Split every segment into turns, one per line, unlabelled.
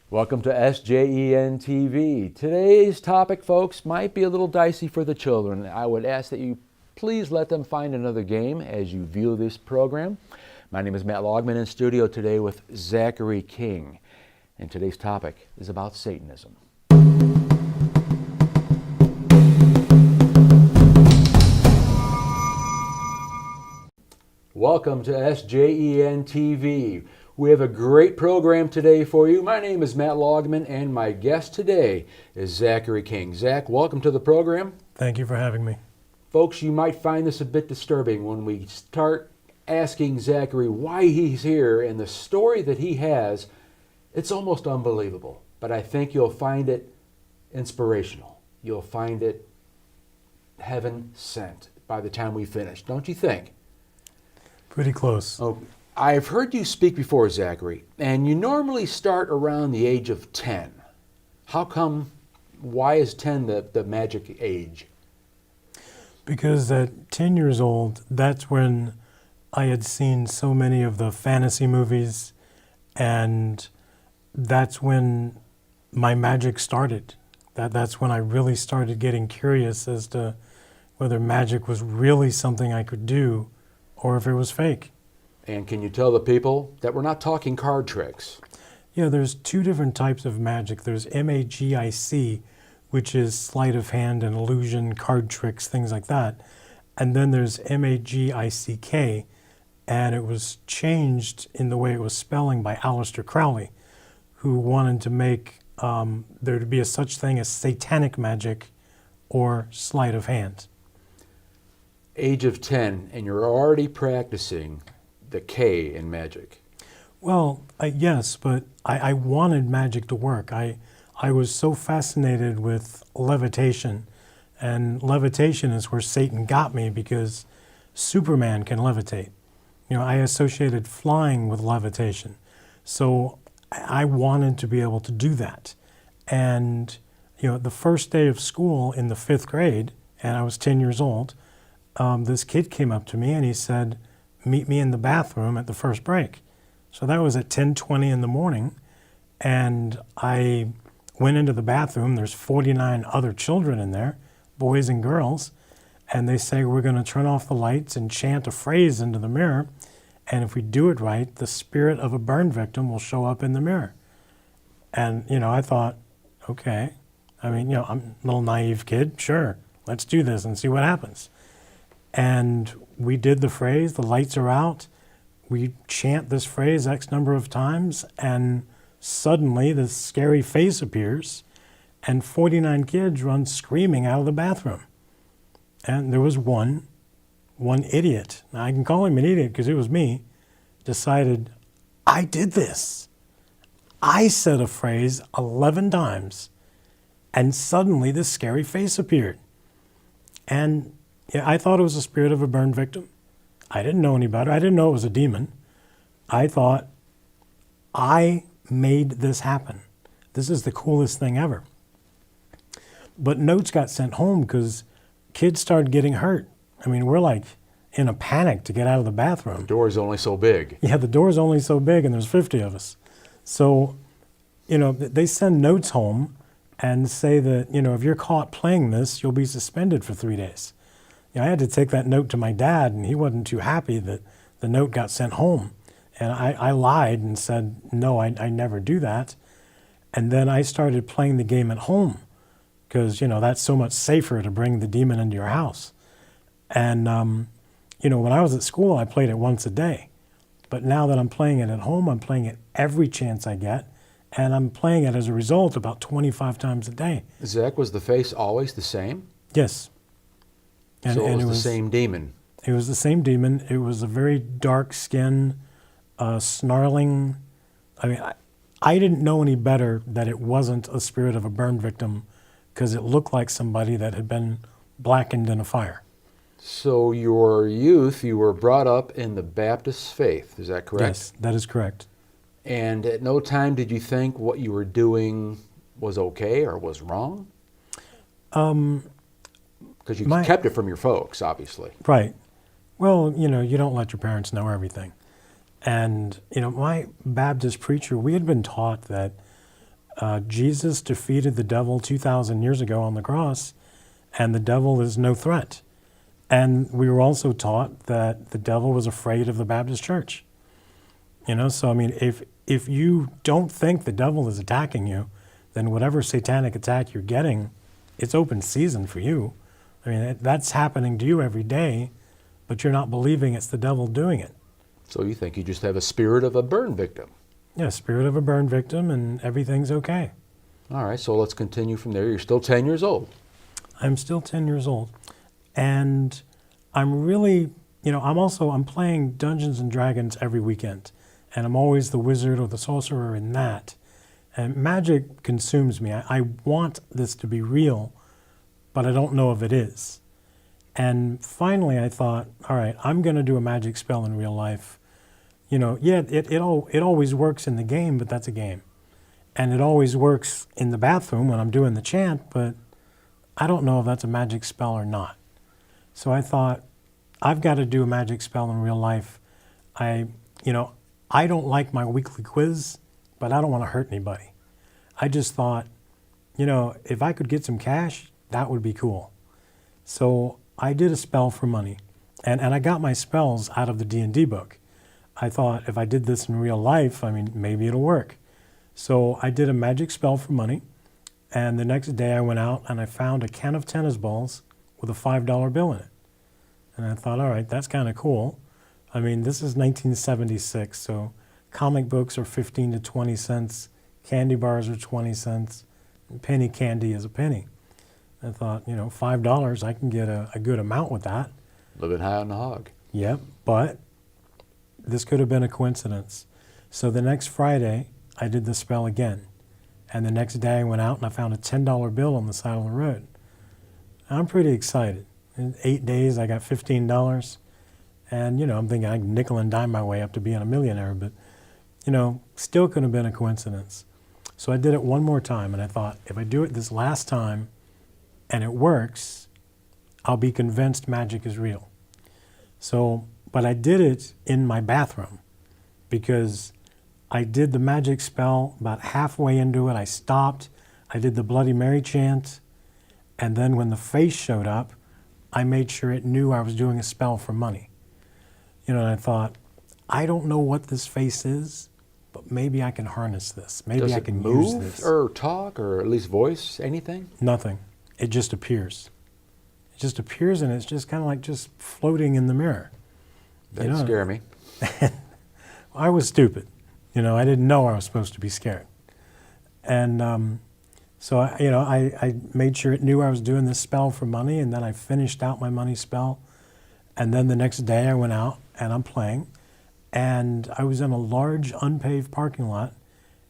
Welcome to SJEN TV. Today's topic, folks, might be a little dicey for the children. I would ask that you please let them find another game as you view this program. My name is Matt Logman in studio today with Zachary King, and today's topic is about Satanism. Welcome to SJEN TV. We have a great program today for you. My name is Matt Logman, and my guest today is Zachary King. Zach, welcome to the program.
Thank you for having me.
Folks, you might find this a bit disturbing when we start asking Zachary why he's here and the story that he has. It's almost unbelievable, but I think you'll find it inspirational. You'll find it heaven sent by the time we finish, don't you think?
Pretty close.
Oh, I've heard you speak before, Zachary, and you normally start around the age of 10. How come, why is 10 the magic age?
Because at 10 years old, that's when I had seen so many of the fantasy movies, and that's when my magic started. That's when I really started getting curious as to whether magic was really something I could do or if it was fake.
And can you tell the people that we're not talking card tricks?
Yeah, there's two different types of magic. There's magic, which is sleight of hand and illusion, card tricks, things like that. And then there's magick, and it was changed in the way it was spelling by Aleister Crowley, who wanted to make there to be a such thing as satanic magic or sleight of hand.
Age of 10, and you're already practicing the K in magic.
Well, yes, but I wanted magic to work. I was so fascinated with levitation, and levitation is where Satan got me because Superman can levitate. You know, I associated flying with levitation. So I wanted to be able to do that. And, you know, the first day of school in the 5th grade, and I was 10 years old, this kid came up to me and he said, "Meet me in the bathroom at the first break." So that was at 10:20 in the morning, and I went into the bathroom. There's 49 other children in there, boys and girls, and they say, "We're going to turn off the lights and chant a phrase into the mirror, and if we do it right, the spirit of a burn victim will show up in the mirror." And, you know, I thought, okay, I mean, you know, I'm a little naive kid, sure, let's do this and see what happens. And we did the phrase, the lights are out, we chant this phrase X number of times, and suddenly this scary face appears, and 49 kids run screaming out of the bathroom. And there was one idiot, now I can call him an idiot because it was me, decided, I did this. I said a phrase 11 times, and suddenly this scary face appeared. And yeah, I thought it was the spirit of a burn victim. I didn't know any better. I didn't know it was a demon. I thought, I made this happen. This is the coolest thing ever. But notes got sent home because kids started getting hurt. I mean, we're like in a panic to get out of the bathroom.
The door's only so big.
Yeah, the door's only so big and there's 50 of us. So, you know, they send notes home and say that, you know, if you're caught playing this, you'll be suspended for 3 days. I had to take that note to my dad, and he wasn't too happy that the note got sent home. And I lied and said, no, I never do that. And then I started playing the game at home because, you know, that's so much safer to bring the demon into your house. And, you know, when I was at school, I played it once a day. But now that I'm playing it at home, I'm playing it every chance I get. And I'm playing it as a result about 25 times a day.
Zach, was the face always the same?
Yes.
So it was the same demon.
It was the same demon. It was a very dark skin, snarling. I mean, I didn't know any better that it wasn't a spirit of a burn victim because it looked like somebody that had been blackened in a fire.
So your youth, you were brought up in the Baptist faith, is that correct?
Yes, that is correct.
And at no time did you think what you were doing was okay or was wrong? Because you kept it from your folks, obviously.
Right. Well, you know, you don't let your parents know everything. And, you know, my Baptist preacher, we had been taught that Jesus defeated the devil 2,000 years ago on the cross, and the devil is no threat. And we were also taught that the devil was afraid of the Baptist church. So I mean, if you don't think the devil is attacking you, then whatever satanic attack you're getting, it's open season for you. I mean, that's happening to you every day, but you're not believing it's the devil doing it.
So you think you just have a spirit of a burn victim?
Yeah, spirit of a burn victim, and everything's okay.
All right, so let's continue from there. You're still 10 years old.
I'm still 10 years old. And I'm really, I'm playing Dungeons and Dragons every weekend. And I'm always the wizard or the sorcerer in that. And magic consumes me. I want this to be real, but I don't know if it is. And finally I thought, all right, I'm going to do a magic spell in real life. It always works in the game, but that's a game. And it always works in the bathroom when I'm doing the chant, but I don't know if that's a magic spell or not. So I thought, I've got to do a magic spell in real life. I don't like my weekly quiz, but I don't want to hurt anybody. I just thought, if I could get some cash, that would be cool. So I did a spell for money, and I got my spells out of the D&D book. I thought if I did this in real life, maybe it'll work. So I did a magic spell for money, and the next day I went out and I found a can of tennis balls with a $5 bill in it. And I thought, all right, that's kind of cool. This is 1976, so comic books are 15 to 20 cents, candy bars are 20 cents, and penny candy is a penny. I thought, $5, I can get a good amount with that.
Living high on the hog.
Yep, but this could have been a coincidence. So the next Friday, I did the spell again. And the next day I went out and I found a $10 bill on the side of the road. I'm pretty excited. In 8 days, I got $15. And, I'm thinking I can nickel and dime my way up to being a millionaire, but, still could have been a coincidence. So I did it one more time, and I thought, if I do it this last time and it works, I'll be convinced magic is real. So, but I did it in my bathroom because I did the magic spell. About halfway into it, I stopped. I did the Bloody Mary chant, and then when the face showed up, I made sure it knew I was doing a spell for money. And I thought, I don't know what this face is, but maybe I can harness this. Maybe I can use this.
Does it move or talk or at least voice anything?
Nothing. It just appears. It just appears, and it's just kind of like just floating in the mirror.
That scare me.
I was stupid. I didn't know I was supposed to be scared. And so I made sure it knew I was doing this spell for money, and then I finished out my money spell. And then the next day I went out and I'm playing, and I was in a large unpaved parking lot,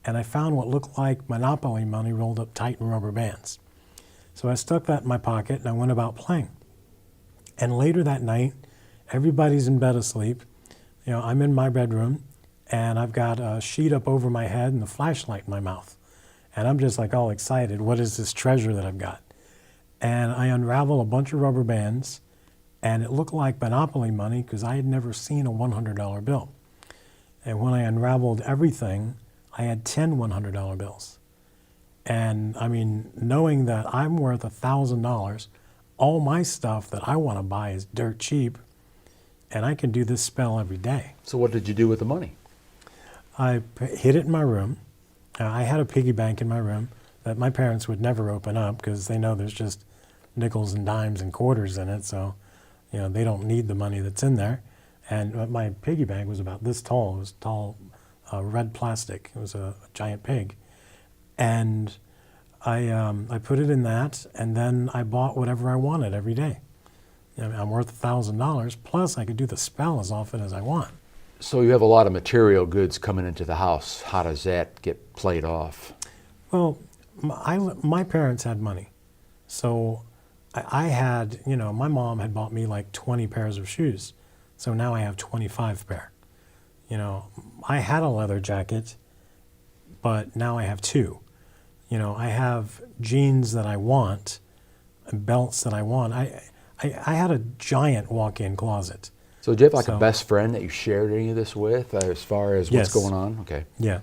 and I found what looked like Monopoly money rolled up tight in rubber bands. So I stuck that in my pocket and I went about playing. And later that night, everybody's in bed asleep. I'm in my bedroom, and I've got a sheet up over my head and a flashlight in my mouth. And I'm just like all excited. What is this treasure that I've got? And I unravel a bunch of rubber bands, and it looked like Monopoly money because I had never seen a $100 bill. And when I unraveled everything, I had 10 $100 bills. And knowing that I'm worth $1,000, all my stuff that I want to buy is dirt cheap, and I can do this spell every day.
So what did you do with the money?
I hid it in my room. I had a piggy bank in my room that my parents would never open up because they know there's just nickels and dimes and quarters in it, so they don't need the money that's in there. And my piggy bank was about this tall. It was tall, red plastic. It was a giant pig. And I put it in that, and then I bought whatever I wanted every day. I'm worth $1,000, plus I could do the spell as often as I want.
So you have a lot of material goods coming into the house. How does that get played off?
Well, my parents had money. So I had, my mom had bought me like 20 pairs of shoes. So now I have 25 pair. I had a leather jacket, but now I have two. I have jeans that I want, and belts that I want. I had a giant walk-in closet.
So do you have a best friend that you shared any of this with as far as what's going on? Okay.
Yeah.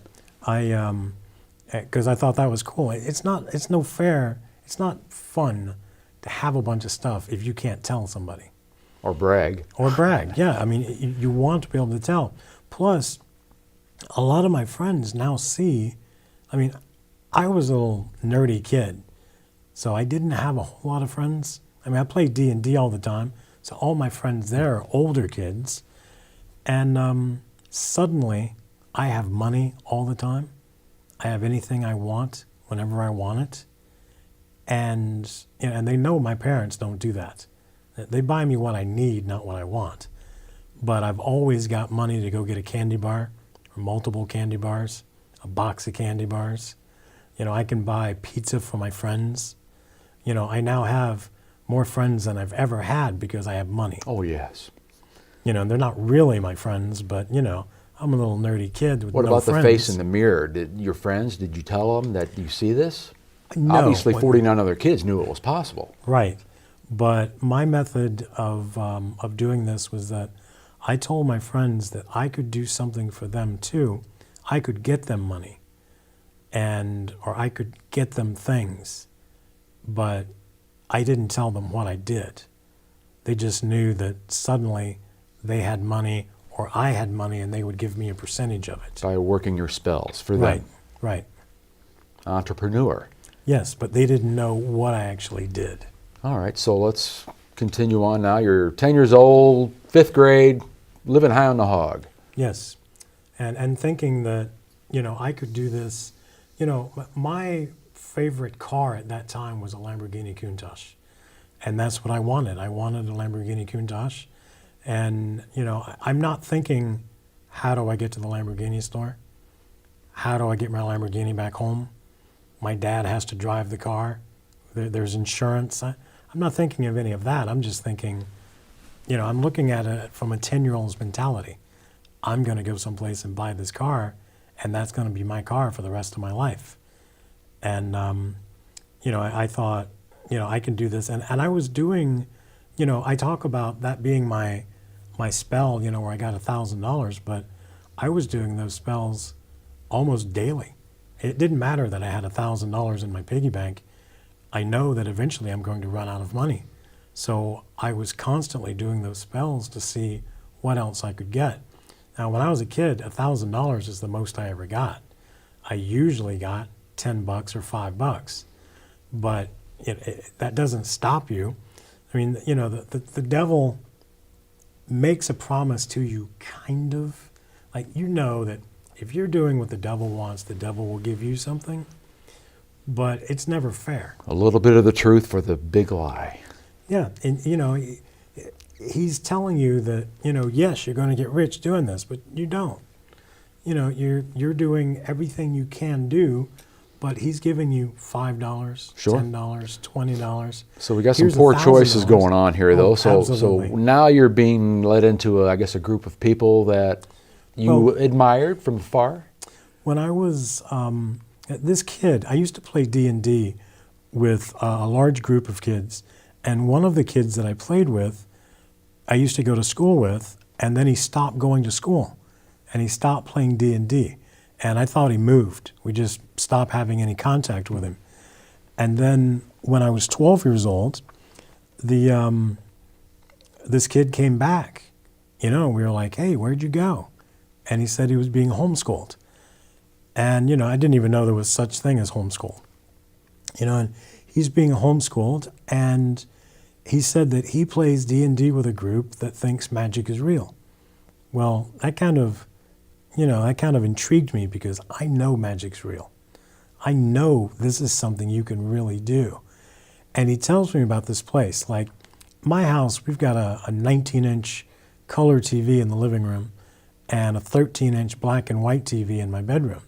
because I thought that was cool. It's no fair, it's not fun to have a bunch of stuff if you can't tell somebody.
Or brag.
Or brag, yeah. I mean, you want to be able to tell. Plus, a lot of my friends now see, I mean, I was a little nerdy kid, so I didn't have a whole lot of friends. I mean, I played D&D all the time, so all my friends there are older kids, and suddenly I have money all the time. I have anything I want whenever I want it, and they know my parents don't do that. They buy me what I need, not what I want. But I've always got money to go get a candy bar, or multiple candy bars, a box of candy bars. I can buy pizza for my friends. I now have more friends than I've ever had because I have money.
Oh, yes.
They're not really my friends, but, I'm a little nerdy kid with
What
no
about
friends.
the face in the mirror? Did your friends, did you tell them that you see this?
No.
Obviously, 49 other kids knew it was possible.
Right. But my method of doing this was that I told my friends that I could do something for them too. I could get them money, or I could get them things, but I didn't tell them what I did. They just knew that suddenly they had money or I had money and they would give me a percentage of it.
By working your spells for
Right,
them.
right.
Entrepreneur.
Yes, but they didn't know what I actually did.
All right, so let's continue on now. You're 10 years old, 5th grade, living high on the hog.
Yes, and thinking that, I could do this. My favorite car at that time was a Lamborghini Countach, and that's what I wanted. I wanted a Lamborghini Countach, and, I'm not thinking, how do I get to the Lamborghini store? How do I get my Lamborghini back home? My dad has to drive the car. There's insurance. I'm not thinking of any of that. I'm just thinking, I'm looking at it from a 10-year-old's mentality. I'm going to go someplace and buy this car, and that's going to be my car for the rest of my life. And, I thought, I can do this. And I was doing, I talk about that being my spell, where I got $1,000, but I was doing those spells almost daily. It didn't matter that I had $1,000 in my piggy bank. I know that eventually I'm going to run out of money. So I was constantly doing those spells to see what else I could get. Now, when I was a kid, $1,000 is the most I ever got. I usually got $10 or $5, but that doesn't stop you. I mean, the devil makes a promise to you, kind of. Like, that if you're doing what the devil wants, the devil will give you something, but it's never fair.
A little bit of the truth for the big lie.
Yeah, and he's telling you that, yes, you're going to get rich doing this, but you don't. You're doing everything you can do, but he's giving you $5,
Sure.
$10, $20.
So we got some
Here's
poor
$1,000.
choices going on here, though.
Oh,
So
absolutely.
now you're being led into, I guess, a group of people that you admired from afar.
When I was this kid, I used to play D&D with a large group of kids, and one of the kids that I played with, I used to go to school with, and then he stopped going to school, and he stopped playing D&D, and I thought he moved. We just stopped having any contact with him. And then when I was 12 years old, this kid came back. We were like, hey, where'd you go? And he said he was being homeschooled. And, I didn't even know there was such thing as homeschool. And he's being homeschooled, and he said that he plays D&D with a group that thinks magic is real. Well, that kind of intrigued me because I know magic's real. I know this is something you can really do. And he tells me about this place. Like, my house, we've got a 19-inch color TV in the living room and a 13-inch black and white TV in my bedroom.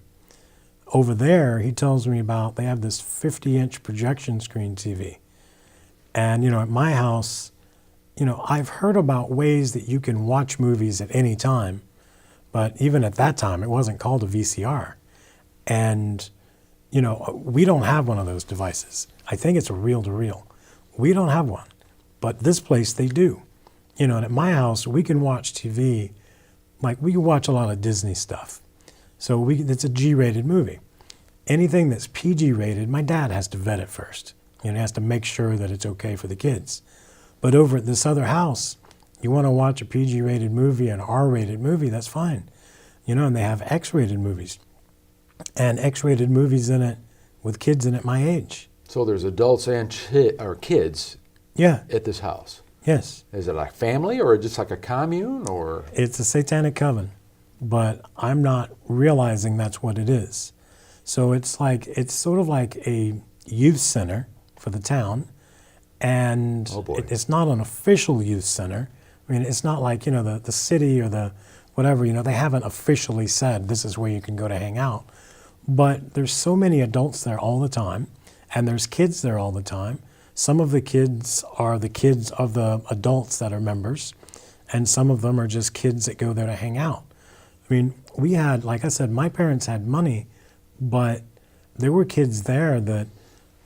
Over there, he tells me about, they have this 50-inch projection screen TV. And, at my house, I've heard about ways that you can watch movies at any time, but even at that time, it wasn't called a VCR. And, we don't have one of those devices. I think it's a reel-to-reel. We don't have one, but this place, they do. And at my house, we can watch TV, like we can watch a lot of Disney stuff. So it's a G-rated movie. anything that's PG rated, my dad has to vet it first. He has to make sure that it's okay for the kids. But over at this other house, you want to watch a PG rated movie, an R rated movie, that's fine. And they have X rated movies. And X rated movies in it with kids in it my age.
So there's adults and kids
Yeah.
at this house.
Yes.
Is it like family or just like a commune or?
It's a satanic coven, but I'm not realizing that's what it is. So it's sort of like a youth center for the town, and
Oh boy.
it's not an official youth center. I mean, it's not like, the city or the whatever, they haven't officially said this is where you can go to hang out. But there's so many adults there all the time, and there's kids there all the time. Some of the kids are the kids of the adults that are members, and some of them are just kids that go there to hang out. I mean, we had, like I said, my parents had money, but there were kids there that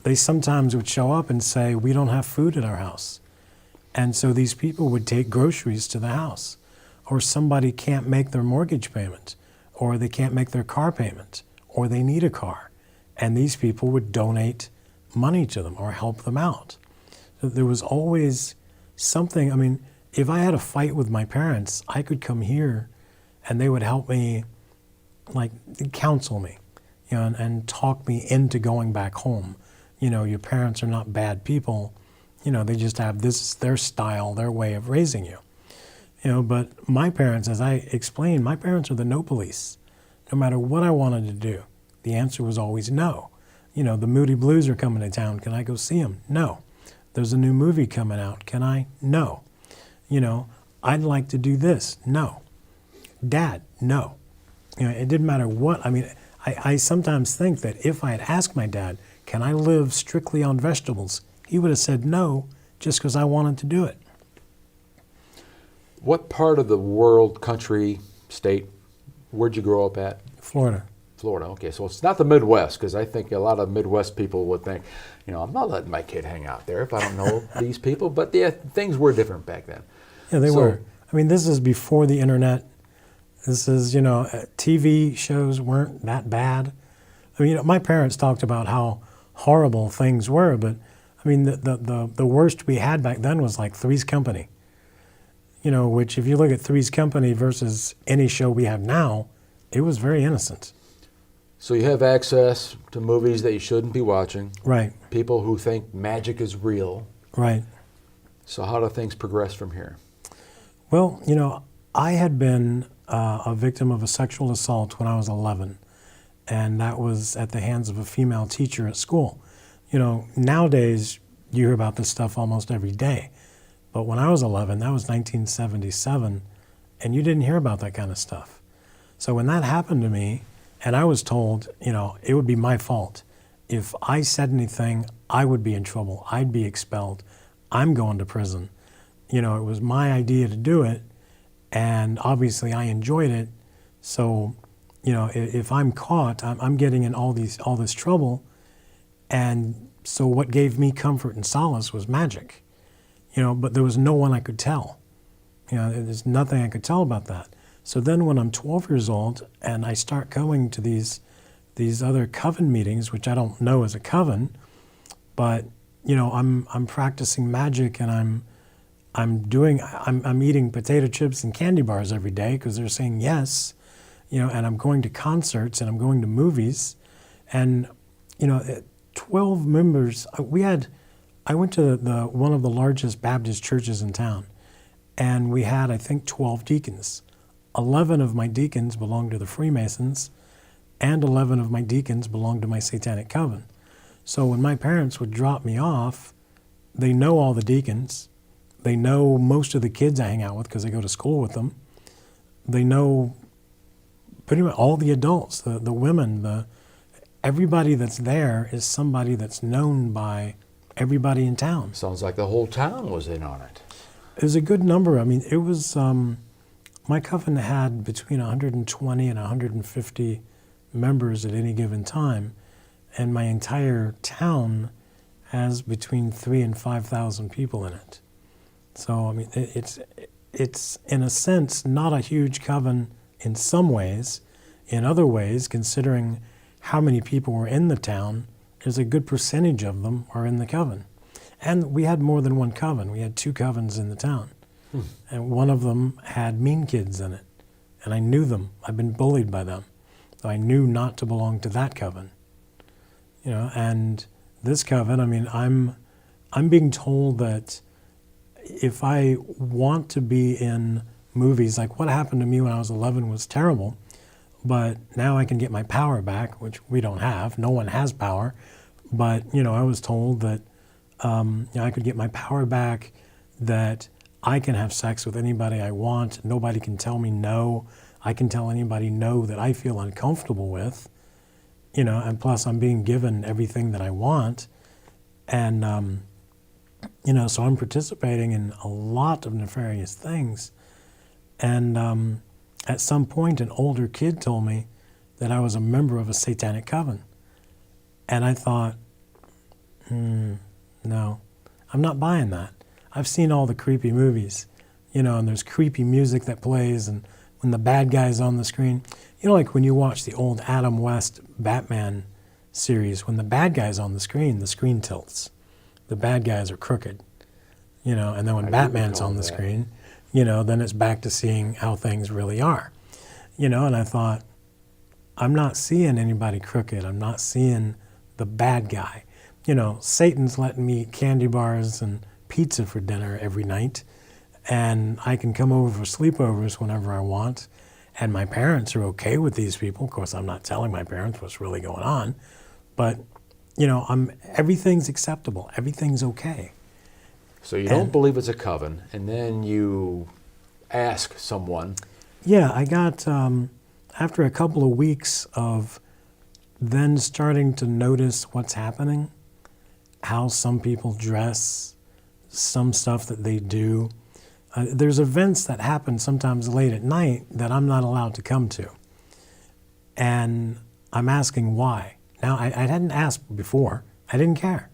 they sometimes would show up and say, we don't have food at our house. And so these people would take groceries to the house, or somebody can't make their mortgage payment, or they can't make their car payment, or they need a car. And these people would donate money to them or help them out. So there was always something. I mean, if I had a fight with my parents, I could come here and they would help me, like counsel me, and talk me into going back home. Your parents are not bad people. They just have their style, their way of raising you. But my parents, as I explained, my parents are the no police. No matter what I wanted to do, the answer was always no. The Moody Blues are coming to town. Can I go see them? No. There's a new movie coming out. Can I? No. I'd like to do this. No. Dad, no. It didn't matter what. I mean, I sometimes think that if I had asked my dad, can I live strictly on vegetables, he would have said no just because I wanted to do it.
What part of the world, country, state, where'd you grow up at?
Florida.
Florida, okay. So it's not the Midwest, because I think a lot of Midwest people would think, I'm not letting my kid hang out there if I don't know these people. But yeah, things were different back then.
Yeah, they were. I mean, this is before the internet. This is, TV shows weren't that bad. I mean, my parents talked about how horrible things were, but I mean, the worst we had back then was like Three's Company. Which if you look at Three's Company versus any show we have now, it was very innocent.
So you have access to movies that you shouldn't be watching.
Right.
People who think magic is real.
Right.
So how do things progress from here?
Well, I had been a victim of a sexual assault when I was 11, and that was at the hands of a female teacher at school. Nowadays you hear about this stuff almost every day. But when I was 11, that was 1977, and you didn't hear about that kind of stuff. So when that happened to me, and I was told, it would be my fault. If I said anything, I would be in trouble. I'd be expelled. I'm going to prison. It was my idea to do it, and obviously I enjoyed it. So, if I'm caught, I'm getting in all this trouble. And so what gave me comfort and solace was magic. But there was no one I could tell. There's nothing I could tell about that. So then when I'm 12 years old and I start going to these other coven meetings, which I don't know as a coven, but I'm practicing magic, and I'm eating potato chips and candy bars every day because they're saying yes, and I'm going to concerts and I'm going to movies, and 12 members. I went to one of the largest Baptist churches in town, and we had, I think, 12 deacons. 11 of my deacons belonged to the Freemasons, and 11 of my deacons belonged to my satanic coven. So when my parents would drop me off, they know all the deacons. They know most of the kids I hang out with because I go to school with them. They know pretty much all the adults, the women, everybody that's there is somebody that's known by everybody in town.
Sounds like the whole town was in on it.
It was a good number. I mean, it was, my coven had between 120 and 150 members at any given time, and my entire town has between 3,000 and 5,000 people in it. So, I mean, it's in a sense not a huge coven in some ways. In other ways, considering how many people were in the town, there's a good percentage of them are in the coven. And we had more than one coven. We had 2 covens in the town. And one of them had mean kids in it. And I knew them. I've been bullied by them. So I knew not to belong to that coven. You know, and this coven, I mean, I'm being told that if I want to be in movies, like what happened to me when I was 11 was terrible, but now I can get my power back, which we don't have. No one has power. But, you know, I was told that you know, I could get my power back, that I can have sex with anybody I want. Nobody can tell me no. I can tell anybody no that I feel uncomfortable with. You know, and plus I'm being given everything that I want. And, you know, so I'm participating in a lot of nefarious things. And at some point, an older kid told me that I was a member of a satanic coven. And I thought, no, I'm not buying that. I've seen all the creepy movies, you know, and there's creepy music that plays, and when the bad guy's on the screen, you know, like when you watch the old Adam West Batman series, when the bad guy's on the screen tilts. The bad guys are crooked, you know, and then when Batman's on the screen, you know, then it's back to seeing how things really are, you know, and I thought, I'm not seeing anybody crooked. I'm not seeing the bad guy. You know, Satan's letting me eat candy bars and pizza for dinner every night, and I can come over for sleepovers whenever I want, and my parents are okay with these people. Of course, I'm not telling my parents what's really going on, but, you know, everything's acceptable. Everything's okay.
So you don't believe it's a coven, and then you ask someone.
Yeah, I got, after a couple of weeks of then starting to notice what's happening, how some people dress, some stuff that they do. There's events that happen sometimes late at night that I'm not allowed to come to. And I'm asking why. Now, I hadn't asked before. I didn't care.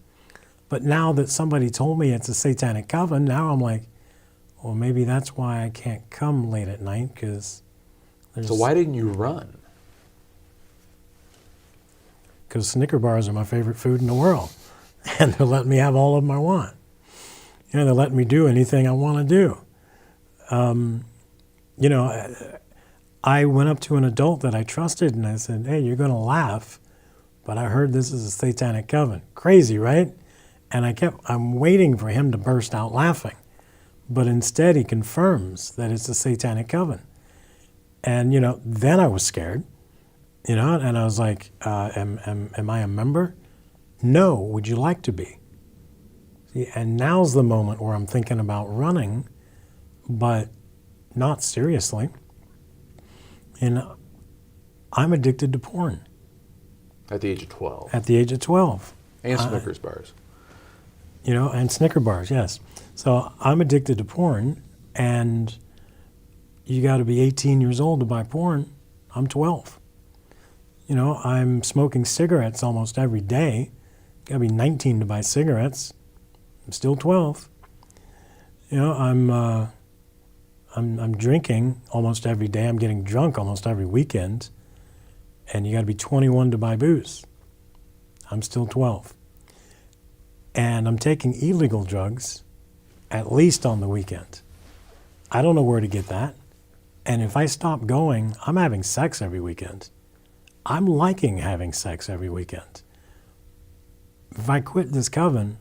But now that somebody told me it's a satanic coven, now I'm like, well, maybe that's why I can't come late at night, because
So why didn't you run?
Because Snicker bars are my favorite food in the world. And they're letting me have all of them I want. You know, they're letting me do anything I want to do. You know, I went up to an adult that I trusted and I said, hey, you're going to laugh, but I heard this is a satanic coven. Crazy, right? And I'm waiting for him to burst out laughing. But instead he confirms that it's a satanic coven. And, you know, then I was scared, you know, and I was like, am I a member? No, would you like to be? See, and now's the moment where I'm thinking about running, but not seriously. And I'm addicted to porn.
At the age of 12.
At the age of 12.
And Snickers bars.
You know, and Snicker bars, yes. So I'm addicted to porn, and you got to be 18 years old to buy porn. I'm 12. You know, I'm smoking cigarettes almost every day. Got to be 19 to buy cigarettes. I'm still 12. You know, I'm drinking almost every day. I'm getting drunk almost every weekend. And you got to be 21 to buy booze. I'm still 12. And I'm taking illegal drugs at least on the weekend. I don't know where to get that. And if I stop going, I'm having sex every weekend. I'm liking having sex every weekend. If I quit this coven,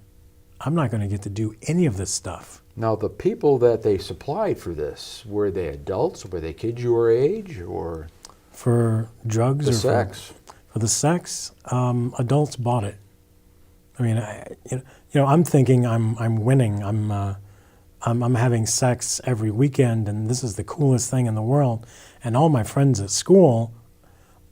I'm not going to get to do any of this stuff.
Now, the people that they supplied for this, were they adults? Were they kids your age? Or
for drugs
the
or
sex?
For the sex, adults bought it. I mean, you know, I'm thinking I'm winning. I'm having sex every weekend, and this is the coolest thing in the world. And all my friends at school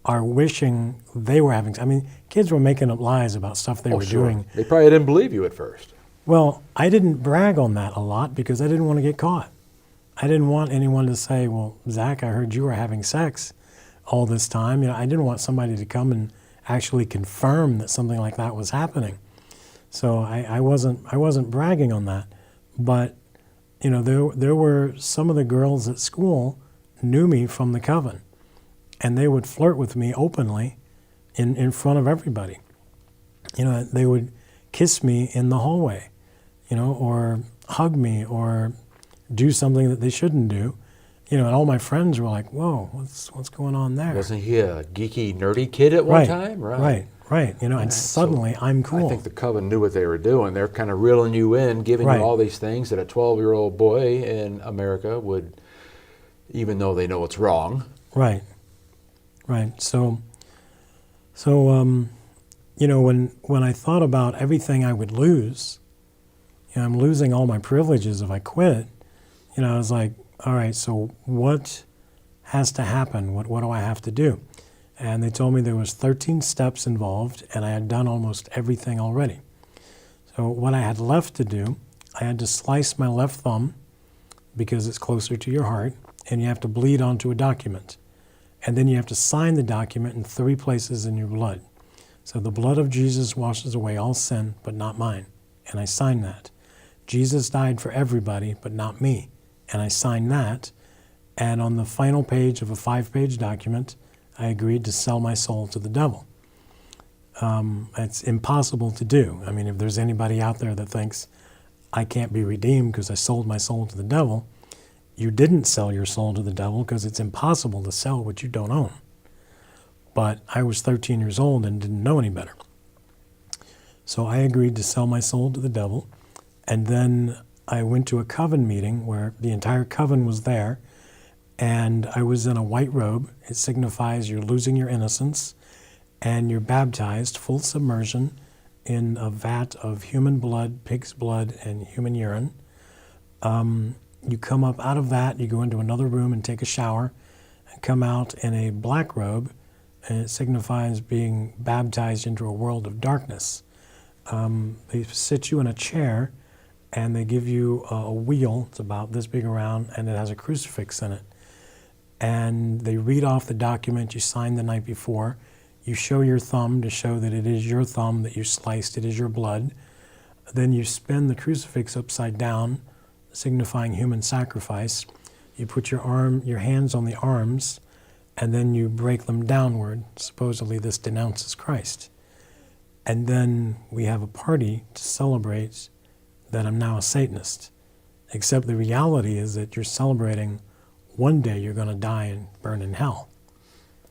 are wishing they were having. I mean, kids were making up lies about stuff they were doing.
They probably didn't believe you at first.
Well, I didn't brag on that a lot because I didn't want to get caught. I didn't want anyone to say, well, Zach, I heard you were having sex all this time. You know, I didn't want somebody to come and actually confirm that something like that was happening. So I wasn't bragging on that. But, you know, there were some of the girls at school knew me from the coven, and they would flirt with me openly in front of everybody. You know, they would kiss me in the hallway, you know, or hug me or do something that they shouldn't do. You know, and all my friends were like, "Whoa, what's going on there?"
Wasn't he a geeky, nerdy kid at one time?
Right. You know, and suddenly I'm cool.
I think the coven knew what they were doing. They're kind of reeling you in, giving you all these things that a 12-year-old boy in America would, even though they know it's wrong.
Right. So, you know, when I thought about everything I would lose, you know, I'm losing all my privileges if I quit. You know, I was like, all right, so what has to happen? What do I have to do? And they told me there was 13 steps involved, and I had done almost everything already. So what I had left to do, I had to slice my left thumb because it's closer to your heart, and you have to bleed onto a document. And then you have to sign the document in 3 places in your blood. So the blood of Jesus washes away all sin, but not mine. And I sign that. Jesus died for everybody, but not me. And I signed that. And on the final page of a 5-page document, I agreed to sell my soul to the devil. It's impossible to do. I mean, if there's anybody out there that thinks I can't be redeemed because I sold my soul to the devil, you didn't sell your soul to the devil because it's impossible to sell what you don't own. But I was 13 years old and didn't know any better. So I agreed to sell my soul to the devil. And then I went to a coven meeting where the entire coven was there. And I was in a white robe. It signifies you're losing your innocence. And you're baptized, full submersion, in a vat of human blood, pig's blood, and human urine. You come up out of that, you go into another room and take a shower, and come out in a black robe, and it signifies being baptized into a world of darkness. They sit you in a chair, and they give you a wheel, it's about this big around, and it has a crucifix in it. And they read off the document you signed the night before. You show your thumb to show that it is your thumb that you sliced, it is your blood. Then you spin the crucifix upside down, signifying human sacrifice. You put your hands on the arms, and then you break them downward. Supposedly this denounces Christ. And then we have a party to celebrate that I'm now a Satanist. Except the reality is that you're celebrating one day you're going to die and burn in hell.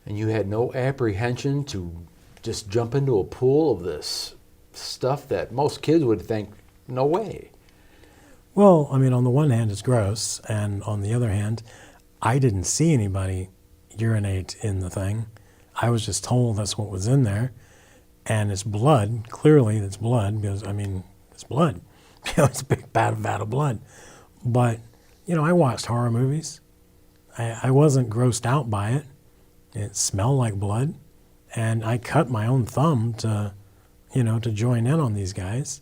And you had no apprehension to just jump into a pool of this stuff that most kids would think, no way.
Well, I mean, on the one hand, it's gross, and on the other hand, I didn't see anybody urinate in the thing. I was just told that's what was in there, and it's blood. Clearly, it's blood, because, I mean, it's blood. You know, it's a big vat of blood. But, you know, I watched horror movies. I wasn't grossed out by it. It smelled like blood, and I cut my own thumb to, you know, to join in on these guys.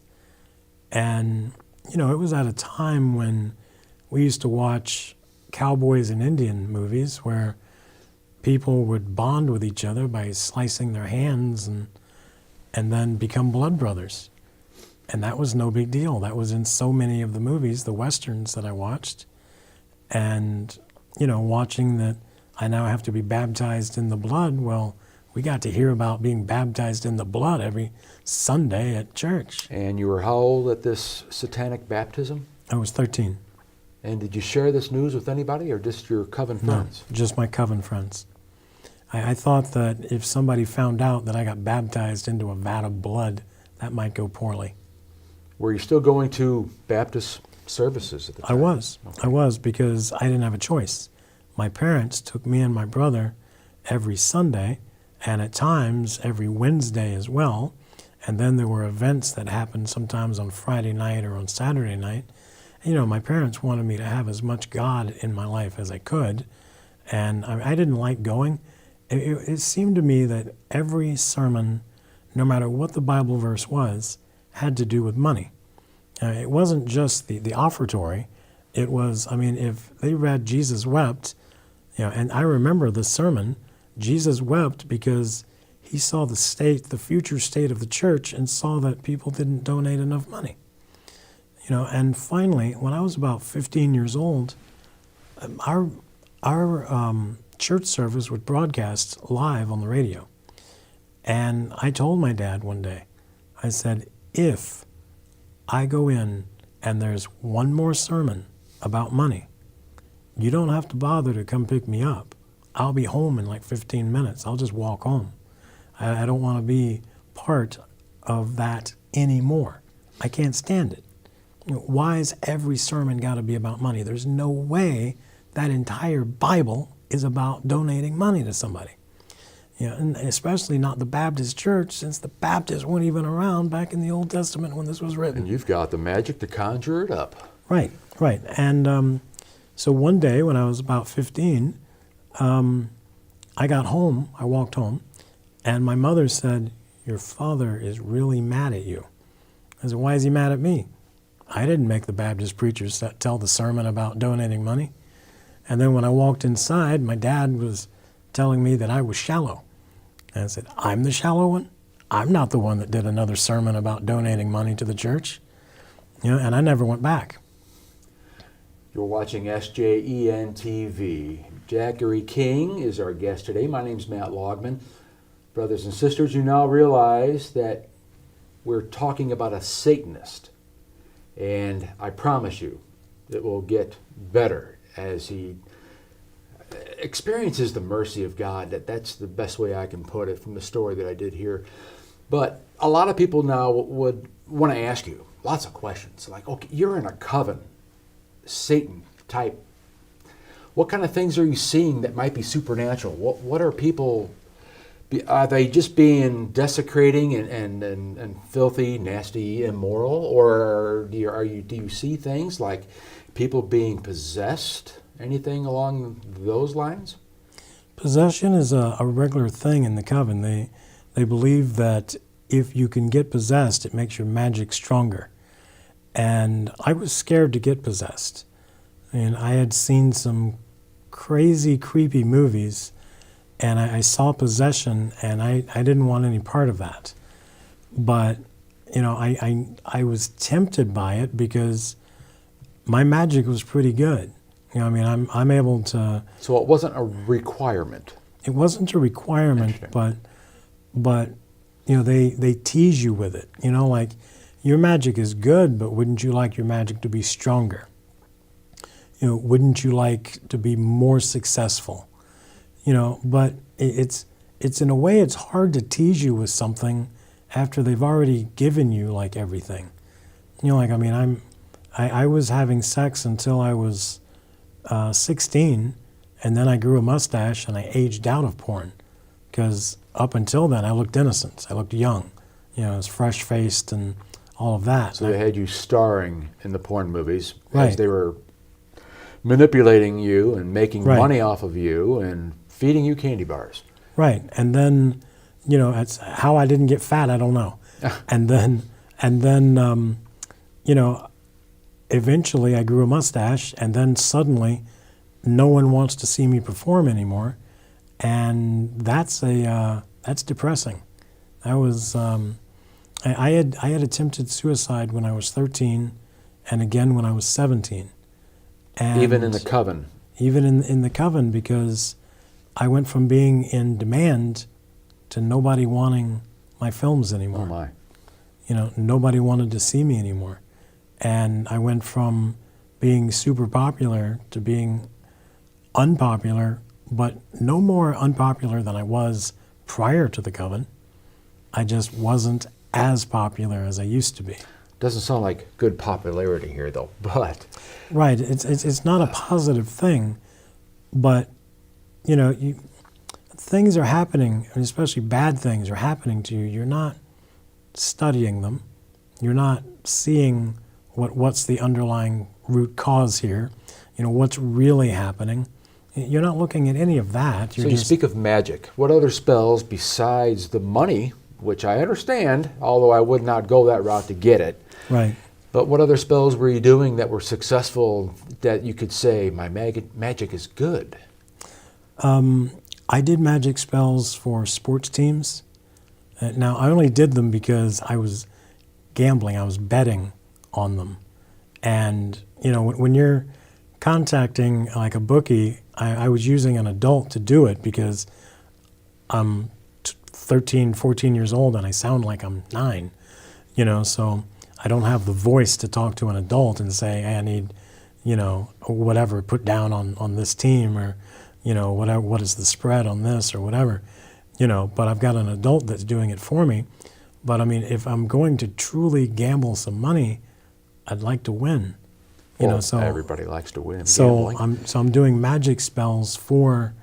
And, you know, it was at a time when we used to watch cowboys and Indian movies where people would bond with each other by slicing their hands and then become blood brothers. And that was no big deal. That was in so many of the movies, the Westerns that I watched. And, you know, watching that I now have to be baptized in the blood, well, we got to hear about being baptized in the blood every Sunday at church.
And you were how old at this satanic baptism?
I was 13.
And did you share this news with anybody or just your coven friends?
No, just my coven friends. I thought that if somebody found out that I got baptized into a vat of blood, that might go poorly.
Were you still going to Baptist services at the time?
I was.
Okay.
I was, because I didn't have a choice. My parents took me and my brother every Sunday, and at times every Wednesday as well. And then there were events that happened sometimes on Friday night or on Saturday night. And, you know, my parents wanted me to have as much God in my life as I could. And I didn't like going. It seemed to me that every sermon, no matter what the Bible verse was, had to do with money. It wasn't just the offertory. It was, I mean, if they read Jesus wept, you know, and I remember the sermon, Jesus wept because he saw the state, the future state of the church, and saw that people didn't donate enough money. You know, and finally, when I was about 15 years old, our church service would broadcast live on the radio. And I told my dad one day, I said, if I go in and there's one more sermon about money, you don't have to bother to come pick me up. I'll be home in like 15 minutes. I'll just walk home. I don't want to be part of that anymore. I can't stand it. Why is every sermon got to be about money? There's no way that entire Bible is about donating money to somebody. And especially not the Baptist church, since the Baptists weren't even around back in the Old Testament when this was written.
And you've got the magic to conjure it up.
Right. And so one day when I was about 15, I got home, I walked home, and my mother said, "Your father is really mad at you." I said, "Why is he mad at me? I didn't make the Baptist preachers tell the sermon about donating money." And then when I walked inside, my dad was telling me that I was shallow. And I said, "I'm the shallow one? I'm not the one that did another sermon about donating money to the church." And I never went back.
You're watching SJEN TV. Zachary King is our guest today. My name's Matt Logman. Brothers and sisters, you now realize that we're talking about a Satanist. And I promise you it will get better as he experiences the mercy of God. That's the best way I can put it from the story that I did here. But a lot of people now would want to ask you lots of questions. Like, okay, you're in a coven, Satan type. What kind of things are you seeing that might be supernatural? What are people, are they just being desecrating and filthy, nasty, immoral? Or do you see things like people being possessed? Anything along those lines?
Possession is a regular thing in the coven. They believe that if you can get possessed, it makes your magic stronger. And I was scared to get possessed. And I had seen some crazy, creepy movies, and I saw possession, and I didn't want any part of that. But, I was tempted by it because my magic was pretty good. I'm able to...
So it wasn't a requirement.
It wasn't a requirement, but they tease you with it. Like, your magic is good, but wouldn't you like your magic to be stronger? Wouldn't you like to be more successful? But it's in a way, it's hard to tease you with something after they've already given you like everything. I was having sex until I was 16, and then I grew a mustache and I aged out of porn, because up until then I looked innocent, I looked young, I was fresh-faced and all of that.
So they had you starring in the porn movies
Right.
as they were manipulating you and making
Right.
money off of you and feeding you candy bars.
Right, and then, it's how I didn't get fat, I don't know. and then, eventually I grew a mustache, and then suddenly no one wants to see me perform anymore, and that's depressing. I was, I had attempted suicide when I was 13, and again when I was 17. And
Even in the coven.
Even in the coven, because I went from being in demand to nobody wanting my films anymore.
Oh my.
Nobody wanted to see me anymore. And I went from being super popular to being unpopular, but no more unpopular than I was prior to the coven. I just wasn't as popular as I used to be.
Doesn't sound like good popularity here, though. But
Right, it's not a positive thing, but things are happening, and especially bad things are happening to you. You're not studying them. You're not seeing what's the underlying root cause here. What's really happening. You're not looking at any of that.
so you speak of magic. What other spells besides the money, which I understand, although I would not go that route to get it.
Right.
But what other spells were you doing that were successful that you could say, my magic is good?
I did magic spells for sports teams. Now, I only did them because I was gambling. I was betting on them. And, when you're contacting like a bookie, I was using an adult to do it because I'm 13, 14 years old and I sound like I'm 9, so I don't have the voice to talk to an adult and say, hey, I need, whatever put down on this team, or, whatever, what is the spread on this or whatever, but I've got an adult that's doing it for me. But I mean, if I'm going to truly gamble some money, I'd like to win.
So everybody likes to win.
So
gambling.
I'm doing magic spells for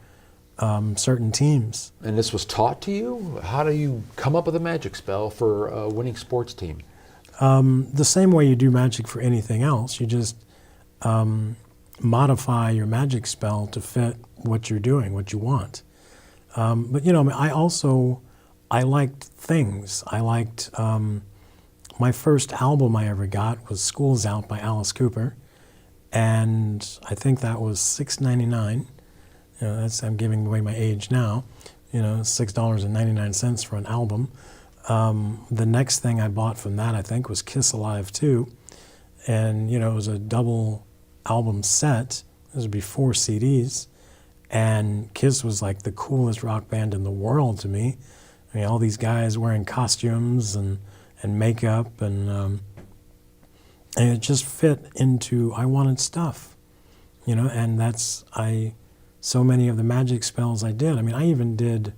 certain teams.
And this was taught to you? How do you come up with a magic spell for a winning sports team?
The same way you do magic for anything else. You just modify your magic spell to fit what you're doing, what you want. But I liked things. I liked my first album I ever got was "School's Out" by Alice Cooper, and I think that was $6.99. I'm giving away my age now. $6.99 for an album. The next thing I bought from that, I think, was Kiss Alive 2, and it was a double album set. This would be 4 CDs, and Kiss was like the coolest rock band in the world to me. I mean, all these guys wearing costumes and makeup, and it just fit into, I wanted stuff, and that's, so many of the magic spells I did. I mean, I even did,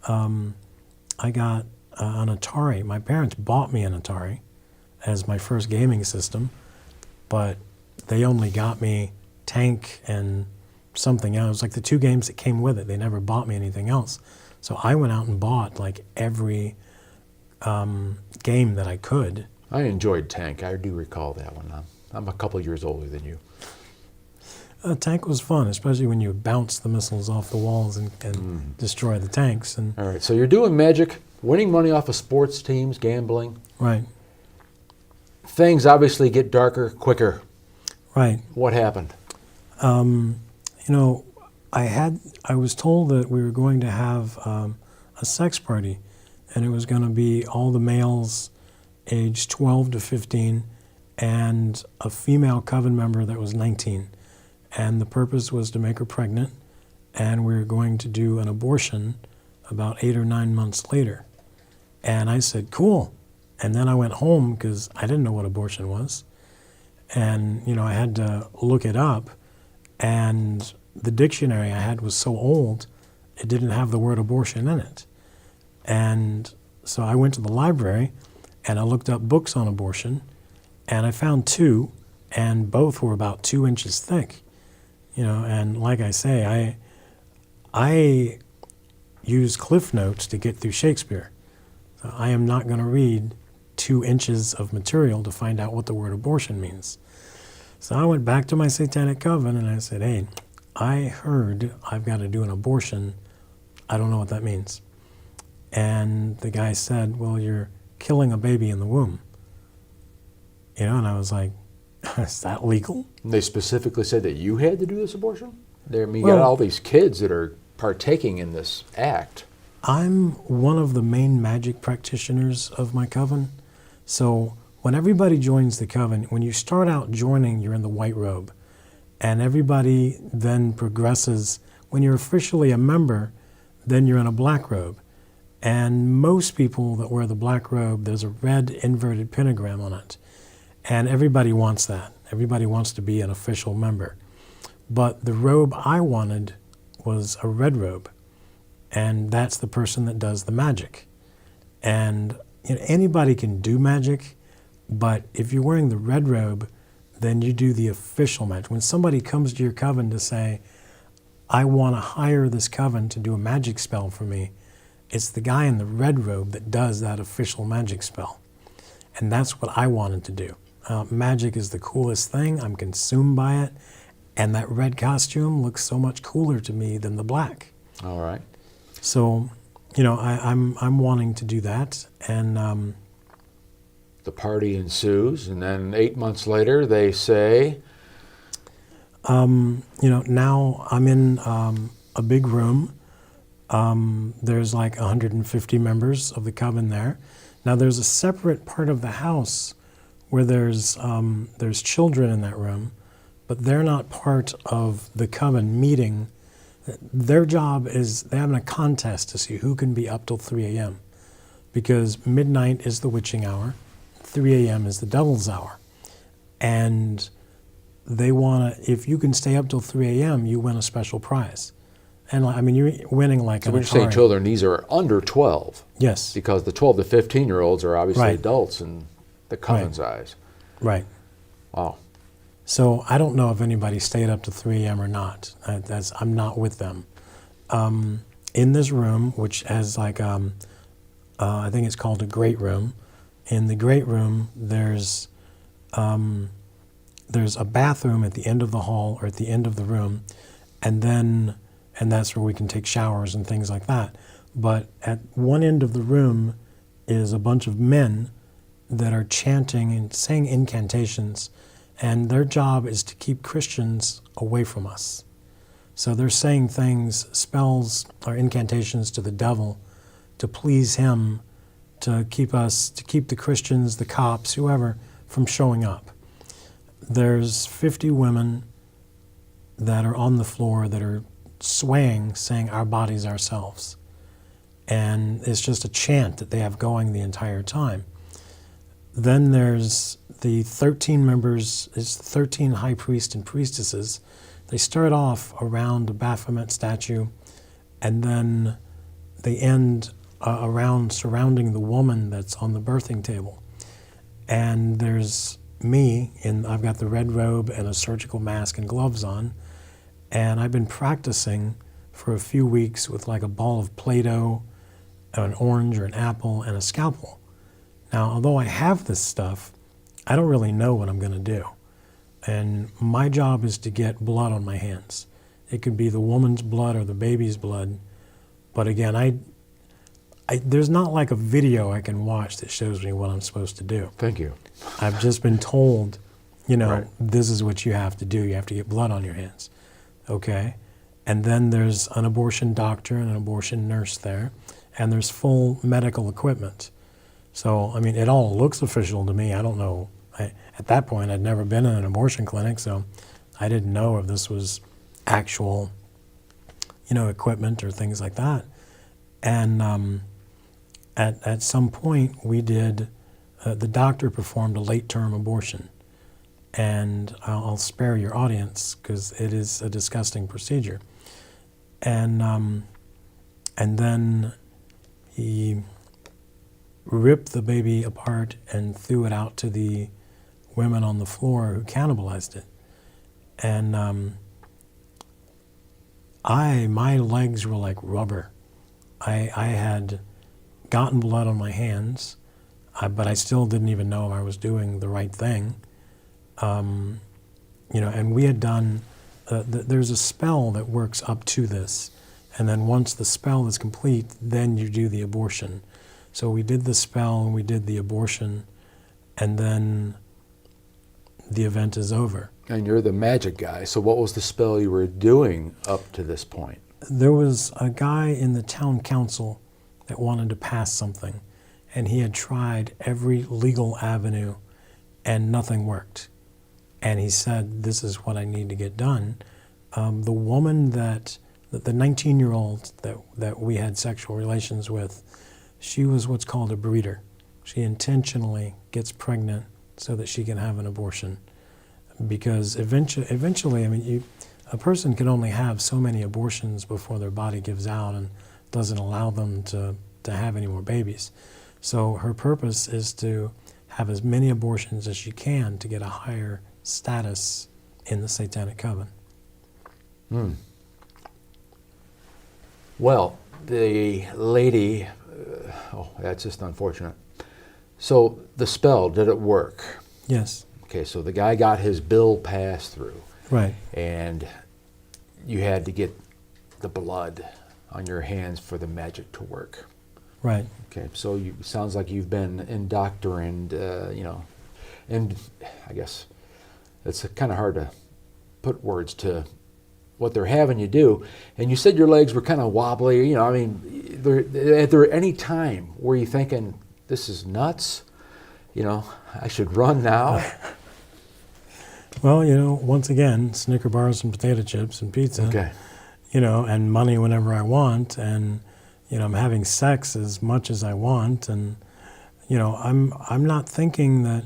I got an Atari. My parents bought me an Atari as my first gaming system, but they only got me Tank and something else, like the 2 games that came with it. They never bought me anything else. So I went out and bought like every game that I could.
I enjoyed Tank. I do recall that one. I'm a couple years older than you.
Tank was fun, especially when you bounce the missiles off the walls and destroy the tanks. And
all right, so you're doing magic, winning money off of sports teams, gambling.
Right.
Things obviously get darker quicker.
Right.
What happened?
I was told that we were going to have a sex party, and it was going to be all the males aged 12 to 15 and a female coven member that was 19. And the purpose was to make her pregnant, and we were going to do an abortion about 8 or 9 months later. And I said, cool. And then I went home because I didn't know what abortion was. And, I had to look it up, and the dictionary I had was so old, it didn't have the word abortion in it. And so I went to the library, and I looked up books on abortion, and I found 2, and both were about 2 inches thick. And like I say, I use Cliff Notes to get through Shakespeare. So I am not going to read 2 inches of material to find out what the word abortion means. So I went back to my satanic coven and I said, hey, I heard I've got to do an abortion. I don't know what that means. And the guy said, well, you're killing a baby in the womb. And I was like, is that legal?
And they specifically said that you had to do this abortion? You got all these kids that are partaking in this act.
I'm one of the main magic practitioners of my coven. So when everybody joins the coven, when you start out joining, you're in the white robe. And everybody then progresses. When you're officially a member, then you're in a black robe. And most people that wear the black robe, there's a red inverted pentagram on it. And everybody wants that. Everybody wants to be an official member. But the robe I wanted was a red robe. And that's the person that does the magic. And anybody can do magic, but if you're wearing the red robe, then you do the official magic. When somebody comes to your coven to say, I want to hire this coven to do a magic spell for me, it's the guy in the red robe that does that official magic spell. And that's what I wanted to do. Magic is the coolest thing. I'm consumed by it. And that red costume looks so much cooler to me than the black.
All right.
So, I'm wanting to do that. And
the party ensues, and then 8 months later, they say,
now I'm in a big room. There's like 150 members of the coven there. Now there's a separate part of the house where there's children in that room, but they're not part of the coven meeting. Their job is they're having a contest to see who can be up till 3 a.m. because midnight is the witching hour, 3 a.m. is the devil's hour. And they want to, if you can stay up till 3 a.m., you win a special prize. And I mean, you're winning like
So
an
when you're saying
Atari.
children, these are under 12.
Yes.
Because the 12 to 15-year-olds are obviously
Right.
adults in the coven's eyes.
Right.
Wow.
So I don't know if anybody stayed up to 3 a.m. or not. I'm not with them. In this room, which has like, I think it's called a great room. In the great room, there's a bathroom at the end of the hall or at the end of the room, and that's where we can take showers and things like that. But at one end of the room is a bunch of men that are chanting and saying incantations, and their job is to keep Christians away from us. So they're saying things, spells or incantations to the devil to please him, to keep the Christians, the cops, whoever, from showing up. There's 50 women that are on the floor that are swaying, saying our bodies ourselves. And it's just a chant that they have going the entire time. Then there's the 13 members, it's 13 high priests and priestesses. They start off around the Baphomet statue, and then they end around surrounding the woman that's on the birthing table. And there's me, and I've got the red robe and a surgical mask and gloves on, and I've been practicing for a few weeks with like a ball of Play-Doh, an orange or an apple, and a scalpel. Now, although I have this stuff, I don't really know what I'm going to do. And my job is to get blood on my hands. It could be the woman's blood or the baby's blood. But again, there's not like a video I can watch that shows me what I'm supposed to do.
Thank you.
I've just been told,
Right.
This is what you have to do. You have to get blood on your hands. Okay? And then there's an abortion doctor and an abortion nurse there. And there's full medical equipment. So, I mean, it all looks official to me. I don't know. At that point, I'd never been in an abortion clinic, so I didn't know if this was actual, equipment or things like that. And at some point, we did, the doctor performed a late-term abortion. And I'll spare your audience because it is a disgusting procedure. And then he ripped the baby apart and threw it out to the women on the floor who cannibalized it. And my legs were like rubber. I had gotten blood on my hands, but I still didn't even know if I was doing the right thing. And we had done, there's a spell that works up to this. And then once the spell is complete, then you do the abortion. So we did the spell and we did the abortion, and then the event is over.
And you're the magic guy, so what was the spell you were doing up to this point?
There was a guy in the town council that wanted to pass something, and he had tried every legal avenue, and nothing worked. And he said, this is what I need to get done. The woman the 19-year-old that we had sexual relations with, she was what's called a breeder. She intentionally gets pregnant so that she can have an abortion. Because eventually, I mean, a person can only have so many abortions before their body gives out and doesn't allow them to have any more babies. So her purpose is to have as many abortions as she can to get a higher status in the Satanic Coven.
Well, the lady, that's just unfortunate. So the spell, did it work?
Yes.
Okay, so the guy got his bill passed through.
Right.
And you had to get the blood on your hands for the magic to work.
Right.
Okay, so sounds like you've been indoctrinated, and I guess it's kind of hard to put words to what they're having you do. And you said your legs were kind of wobbly. At there any time were you thinking, this is nuts? I should run now?
Well, once again, Snicker bars and potato chips and pizza.
Okay.
and money whenever I want, and I'm having sex as much as I want, and I'm not thinking that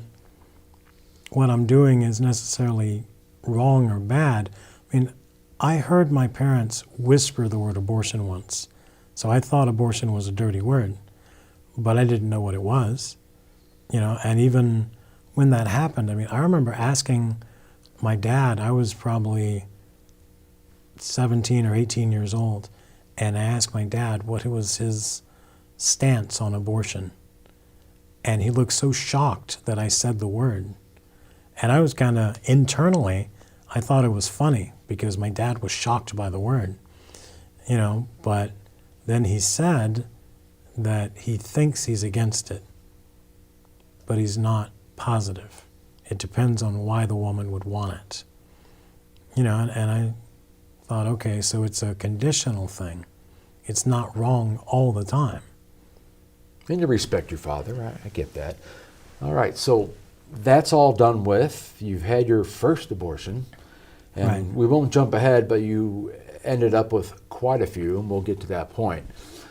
what I'm doing is necessarily wrong or bad. I mean, I heard my parents whisper the word abortion once, so I thought abortion was a dirty word, but I didn't know what it was, and even when that happened, I mean, I remember asking my dad, I was probably 17 or 18 years old, and I asked my dad what was his stance on abortion. And he looked so shocked that I said the word. And I was kind of, internally, I thought it was funny because my dad was shocked by the word, but then he said that he thinks he's against it, but he's not positive. It depends on why the woman would want it. And I thought, okay, so it's a conditional thing. It's not wrong all the time.
And you respect your father, I get that. All right, so that's all done with. You've had your first abortion, and
Right.
we won't jump ahead, but you ended up with quite a few, and we'll get to that point.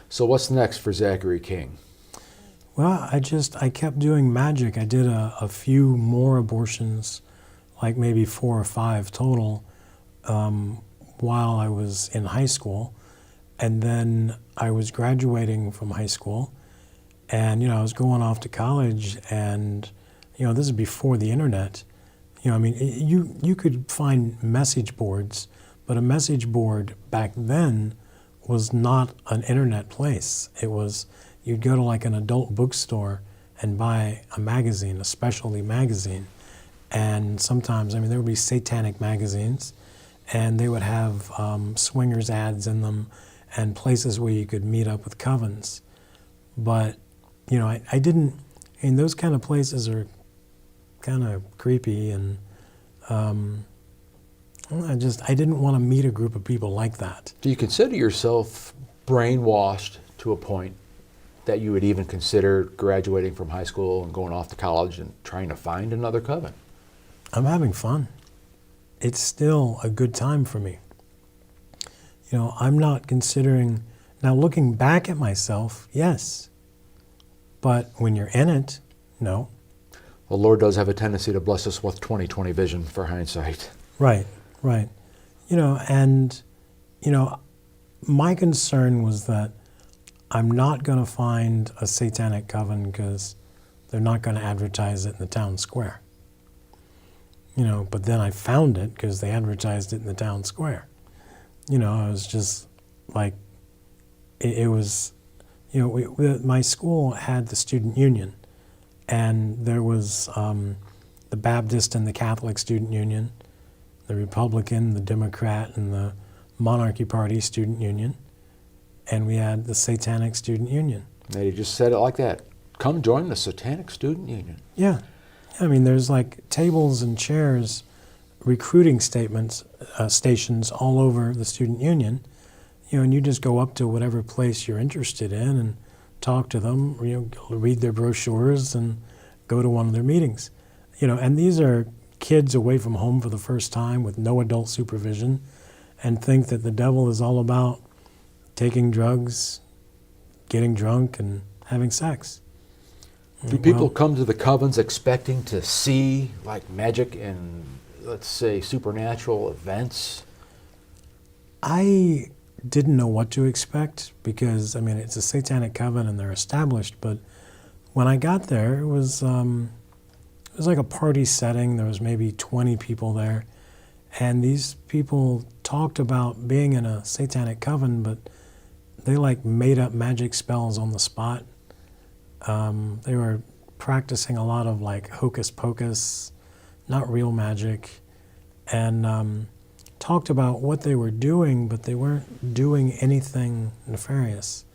So what's next for Zachary King?
Well, I kept doing magic. I did a few more abortions, like maybe 4 or 5 total, while I was in high school. And then I was graduating from high school, and, I was going off to college, and, this is before the internet. You could find message boards, but a message board back then was not an internet place. It was, you'd go to like an adult bookstore and buy a magazine, a specialty magazine. And sometimes, there would be satanic magazines, and they would have swingers ads in them and places where you could meet up with covens. But, I didn't, those kind of places are kind of creepy, and I didn't want to meet a group of people like that.
Do you consider yourself brainwashed to a point that you would even consider graduating from high school and going off to college and trying to find another coven?
I'm having fun. It's still a good time for me. I'm not considering, now looking back at myself, yes. But when you're in it, no.
The Lord does have a tendency to bless us with 20/20 vision for hindsight.
Right. My concern was that I'm not going to find a satanic coven because they're not going to advertise it in the town square. But then I found it because they advertised it in the town square. I was just like, it was, my school had the student union, and there was the Baptist and the Catholic student union, the Republican, the Democrat, and the Monarchy Party student union, and we had the Satanic student union.
And he just said it like that. Come join the Satanic student union.
Yeah. There's like tables and chairs, recruiting stations all over the student union, and you just go up to whatever place you're interested in and talk to them, read their brochures and go to one of their meetings. And these are kids away from home for the first time with no adult supervision, and think that the devil is all about taking drugs, getting drunk, and having sex.
Do people come to the covens expecting to see like magic and, let's say, supernatural events?
I didn't know what to expect because, it's a satanic coven and they're established. But when I got there, it was like a party setting. There was maybe 20 people there. And these people talked about being in a satanic coven, but they like made up magic spells on the spot. They were practicing a lot of like hocus pocus, not real magic, and talked about what they were doing, but they weren't doing anything nefarious.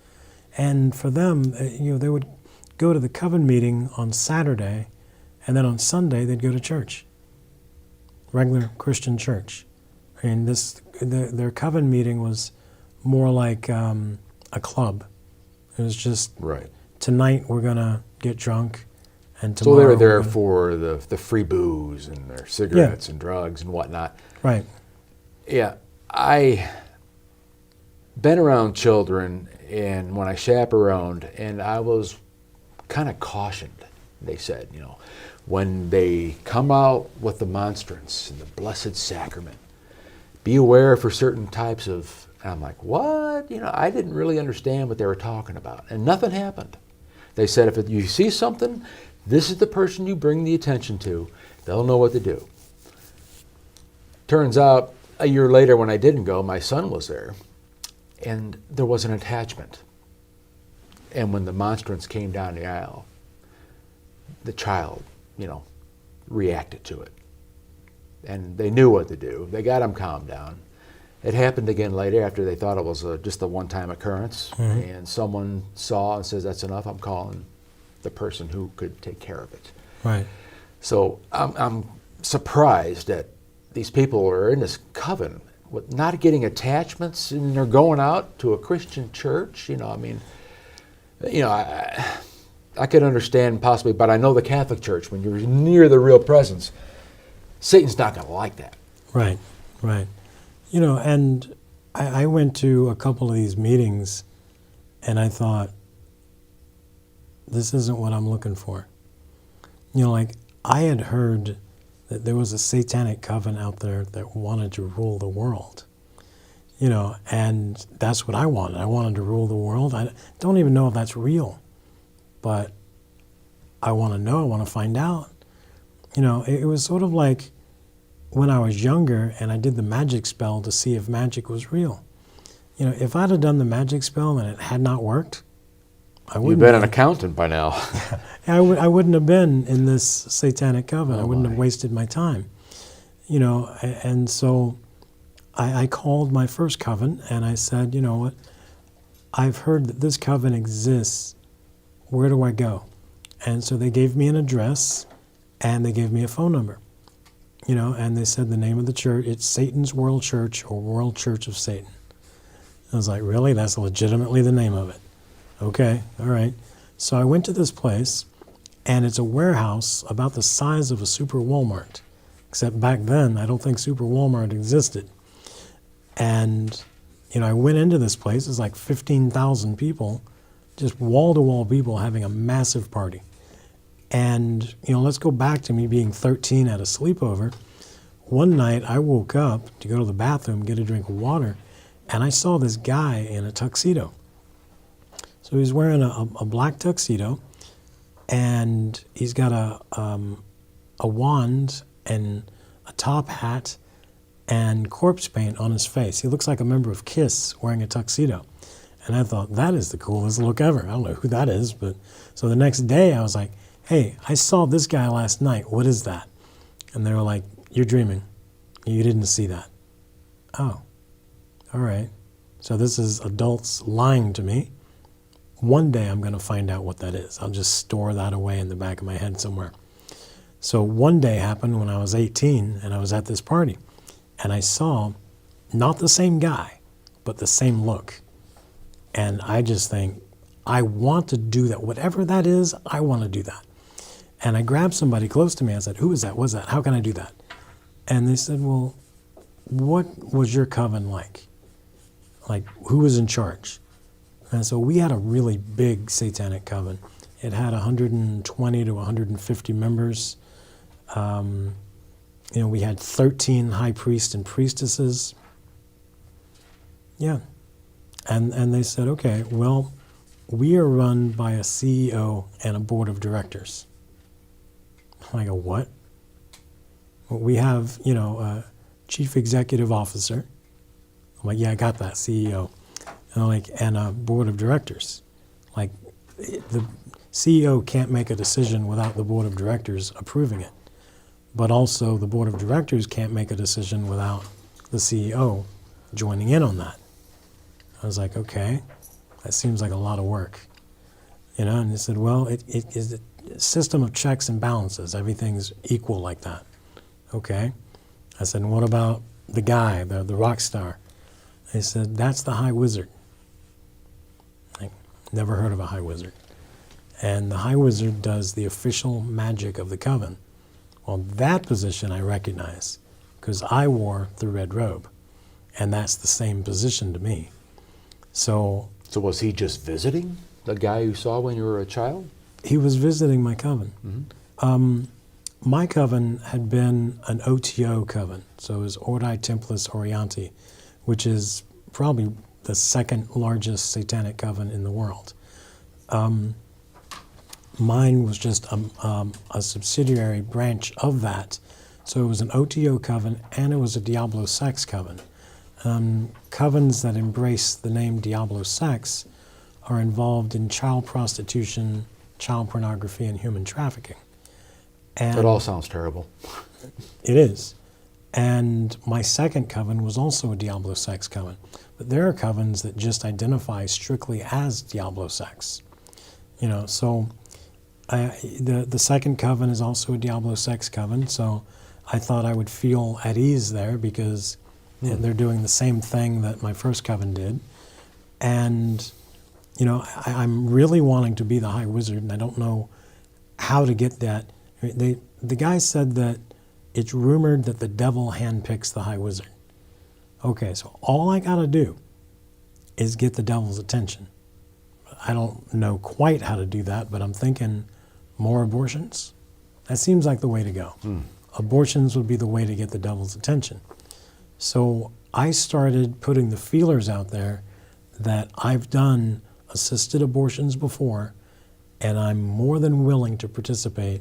And for them, they would go to the coven meeting on Saturday, and then on Sunday they'd go to church, regular Christian church. Their coven meeting was more like a club. It was just
right.
Tonight we're gonna get drunk, and tomorrow.
So they were there for the free booze and their cigarettes and drugs and whatnot.
Right.
Yeah, I been around children and when I chaperoned, and I was kind of cautioned. They said, when they come out with the monstrance and the Blessed Sacrament, be aware for certain types of, and I'm like, what? I didn't really understand what they were talking about. And nothing happened. They said, if you see something, this is the person you bring the attention to. They'll know what to do. Turns out, a year later when I didn't go, my son was there, and there was an attachment. And when the monstrance came down the aisle, the child, reacted to it. And they knew what to do. They got him calmed down. It happened again later after they thought it was just a one-time occurrence. Mm-hmm. And someone saw and says, that's enough, I'm calling the person who could take care of it.
Right.
So I'm surprised that these people are in this coven with not getting attachments, and they're going out to a Christian church. I could understand possibly, but I know the Catholic Church, when you're near the real presence, Satan's not going to like that.
Right, right. And I went to a couple of these meetings, and I thought, this isn't what I'm looking for. I had heard that there was a satanic coven out there that wanted to rule the world. And that's what I wanted. I wanted to rule the world. I don't even know if that's real, but I want to know, I want to find out. It was sort of like when I was younger and I did the magic spell to see if magic was real. If I'd have done the magic spell and it had not worked, I wouldn't.
You've been an accountant by now.
I wouldn't have been in this satanic coven. I wouldn't have wasted my time. And so I called my first coven and I said, what? I've heard that this coven exists. Where do I go? And so they gave me an address and they gave me a phone number. And they said the name of the church, it's Satan's World Church or World Church of Satan. I was like, really? That's legitimately the name of it. Okay, all right. So I went to this place, and it's a warehouse about the size of a Super Walmart. Except back then, I don't think Super Walmart existed. And, I went into this place. It's like 15,000 people, just wall-to-wall people having a massive party. And, let's go back to me being 13 at a sleepover. One night, I woke up to go to the bathroom, get a drink of water, and I saw this guy in a tuxedo. So he's wearing a black tuxedo, and he's got a wand and a top hat and corpse paint on his face. He looks like a member of KISS wearing a tuxedo. And I thought, that is the coolest look ever. I don't know who that is, but so the next day I was like, hey, I saw this guy last night. What is that? And they were like, you're dreaming. You didn't see that. Oh, all right. So this is adults lying to me. One day I'm going to find out what that is. I'll just store that away in the back of my head somewhere. So one day happened when I was 18 and I was at this party. And I saw not the same guy, but the same look. And I just think, I want to do that. Whatever that is, I want to do that. And I grabbed somebody close to me. I said, who is that? What's that? How can I do that? And they said, well, what was your coven like? Like, who was in charge? And so we had a really big satanic coven. It had 120 to 150 members. We had 13 high priests and priestesses. Yeah. And they said, okay, well, we are run by a CEO and a board of directors. I go, what? Well, we have, a chief executive officer. I'm like, yeah, I got that, CEO. And a board of directors. Like, the CEO can't make a decision without the board of directors approving it. But also, the board of directors can't make a decision without the CEO joining in on that. I was like, okay, that seems like a lot of work. And he said, well, it is a system of checks and balances. Everything's equal like that. Okay. I said, and what about the guy, the rock star? He said, that's the high wizard. Never heard of a high wizard. And the high wizard does the official magic of the coven. Well, that position I recognize because I wore the red robe, and that's the same position to me. So
So was he just visiting the guy you saw when you were a child?
he was visiting my coven.
Mm-hmm.
My coven had been an OTO coven, so it was Ordi Templis Orienti, which is probably the second largest satanic coven in the world. Mine was just a subsidiary branch of that. So it was an OTO coven and it was a Diablo sex coven. Covens that embrace the name Diablo sex are involved in child prostitution, child pornography, and human trafficking. And
That all sounds terrible.
it is. And my second coven was also a Diablo sex coven. But there are covens that just identify strictly as Diablo sex. You know, so the second coven is also a Diablo sex coven, so I thought I would feel at ease there because they're doing the same thing that my first coven did. And, you know, I'm really wanting to be the High Wizard, and I don't know how to get that. The guy said that it's rumored that the devil handpicks the High Wizard. Okay, so all I gotta do is get the devil's attention. I don't know quite how to do that, but I'm thinking more abortions. That seems like the way to go. Abortions would be the way to get the devil's attention. So I started putting the feelers out there that I've done assisted abortions before, and I'm more than willing to participate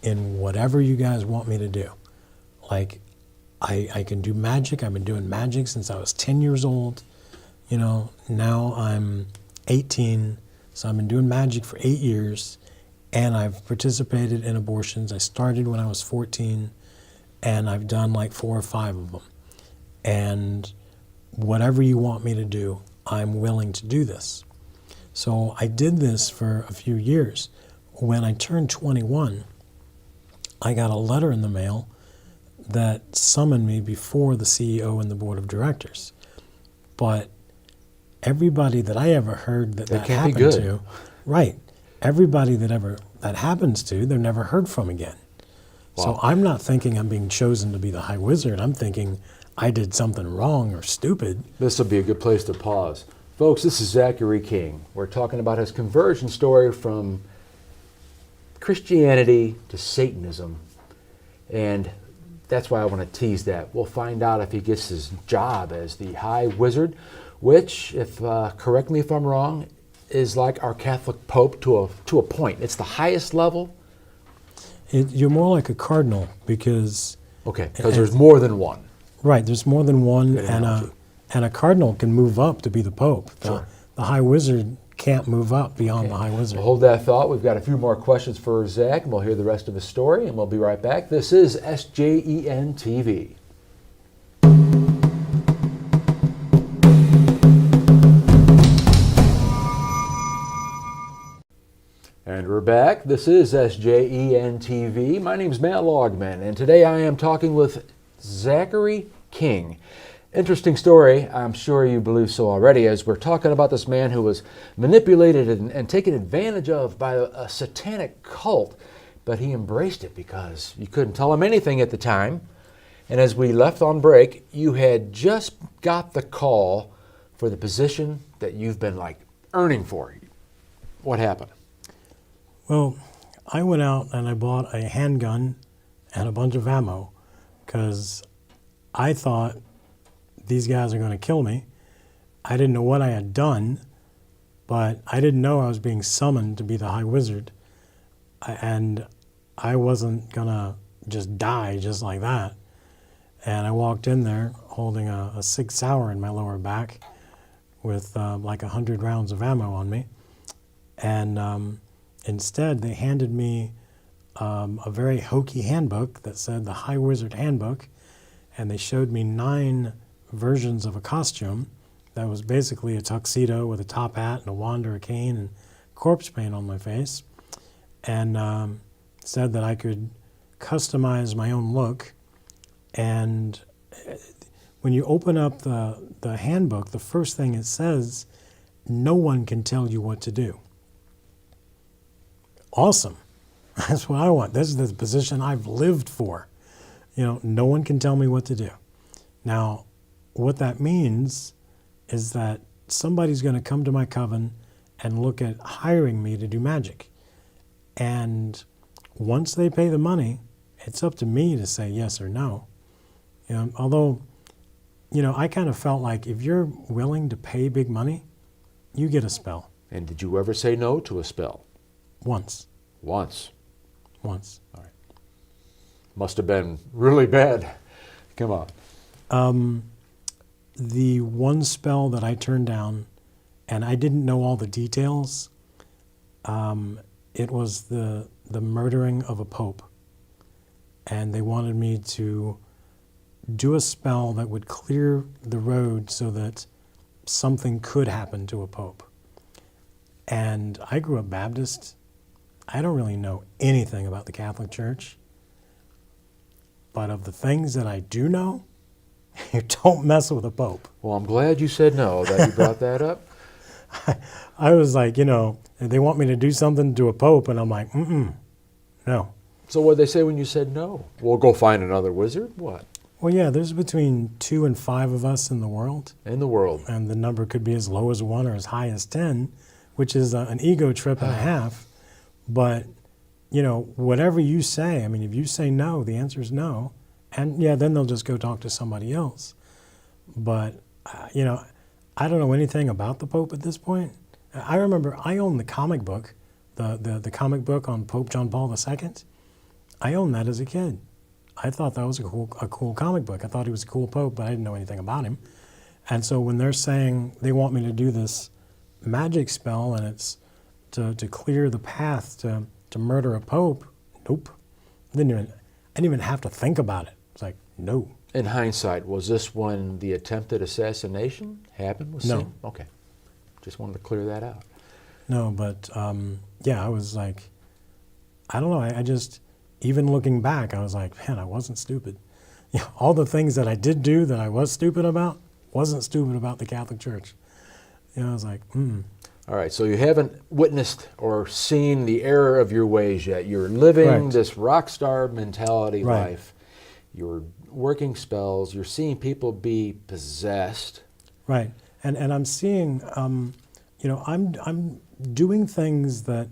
in whatever you guys want me to do. Like, I can do magic. I've been doing magic since I was 10 years old. You know, now I'm 18, so I've been doing magic for 8 years, and I've participated in abortions. I started when I was 14, and I've done like 4 or 5 of them. And whatever you want me to do, I'm willing to do this. So I did this for a few years. When I turned 21, I got a letter in the mail that summoned me before the CEO and the board of directors. But everybody that I ever heard that
can't be
happened
good.
to, right, everybody that happens to, they're never heard from again.
Wow.
So I'm not thinking I'm being chosen to be the High Wizard. I'm thinking I did something wrong or stupid.
This will be a good place to pause. Folks, this is Zachary King. We're talking about his conversion story from Christianity to Satanism. And that's why I want to tease that. We'll find out if he gets his job as the High Wizard, which, if correct me if I'm wrong, is like our Catholic Pope to a point. It's the highest level.
You're more like a cardinal because...
Okay, because there's more than one.
Right, there's more than one,
Good analogy.
and a cardinal can move up to be the Pope.
Sure.
The High Wizard can't move up beyond the High Wizard.
Well, hold that thought. We've got a few more questions for Zach, and we'll hear the rest of his story, and we'll be right back. This is SJEN TV. And we're back. This is SJEN TV. My name's Matt Logman, and today I am talking with Zachary King. Interesting story. I'm sure you believe so already, as we're talking about this man who was manipulated and taken advantage of by a satanic cult, but he embraced it because you couldn't tell him anything at the time. And as we left on break, you had just got the call for the position that you've been like earning for. What happened?
Well, I went out and I bought a handgun and a bunch of ammo because I thought these guys are going to kill me. I didn't know what I had done, but I didn't know I was being summoned to be the High Wizard. And I wasn't going to just die just like that. And I walked in there holding a 6 Sauer in my lower back with like 100 rounds of ammo on me. And instead, they handed me a very hokey handbook that said the High Wizard Handbook, and they showed me 9 versions of a costume that was basically a tuxedo with a top hat and a wand or a cane and corpse paint on my face, and said that I could customize my own look. And when you open up the handbook, the first thing it says, no one can tell you what to do. Awesome. That's what I want. This is the position I've lived for. You know, no one can tell me what to do. Now, what that means is that somebody's going to come to my coven and look at hiring me to do magic. And once they pay the money, it's up to me to say yes or no. Although, I kind of felt like if you're willing to pay big money, you get a spell.
And did you ever say no to a spell?
Once.
Once.
All
right. Must have been really bad. Come on.
The one spell that I turned down, and I didn't know all the details, it was the murdering of a pope. And they wanted me to do a spell that would clear the road so that something could happen to a pope. And I grew up Baptist. I don't really know anything about the Catholic Church. But of the things that I do know, you don't mess with a pope.
Well, I'm glad you said no, that you brought that up.
I was like, they want me to do something to a pope, and I'm like, no.
So what did they say when you said no? We'll go find another wizard? What?
Well, yeah, there's between 2 and 5 of us in the world.
In the world.
And the number could be as low as 1 or as high as 10, which is an ego trip and a half. But, whatever you say, if you say no, the answer is no. And, then they'll just go talk to somebody else. But, I don't know anything about the Pope at this point. I remember I owned the comic book, the comic book on Pope John Paul II. I owned that as a kid. I thought that was a cool comic book. I thought he was a cool Pope, but I didn't know anything about him. And so when they're saying they want me to do this magic spell and it's to clear the path to murder a Pope, nope. I didn't even have to think about it. It's like, no.
In hindsight, was this when the attempted assassination happened?
No.
Okay. Just wanted to clear that out.
No, but I was like, I don't know. I just, even looking back, I was like, man, I wasn't stupid. All the things that I did do that I was stupid about, wasn't stupid about the Catholic Church. I was like,
All right, so you haven't witnessed or seen the error of your ways yet. You're living this rock star mentality life. You're working spells. You're seeing people be possessed.
Right, and I'm seeing, I'm doing things that,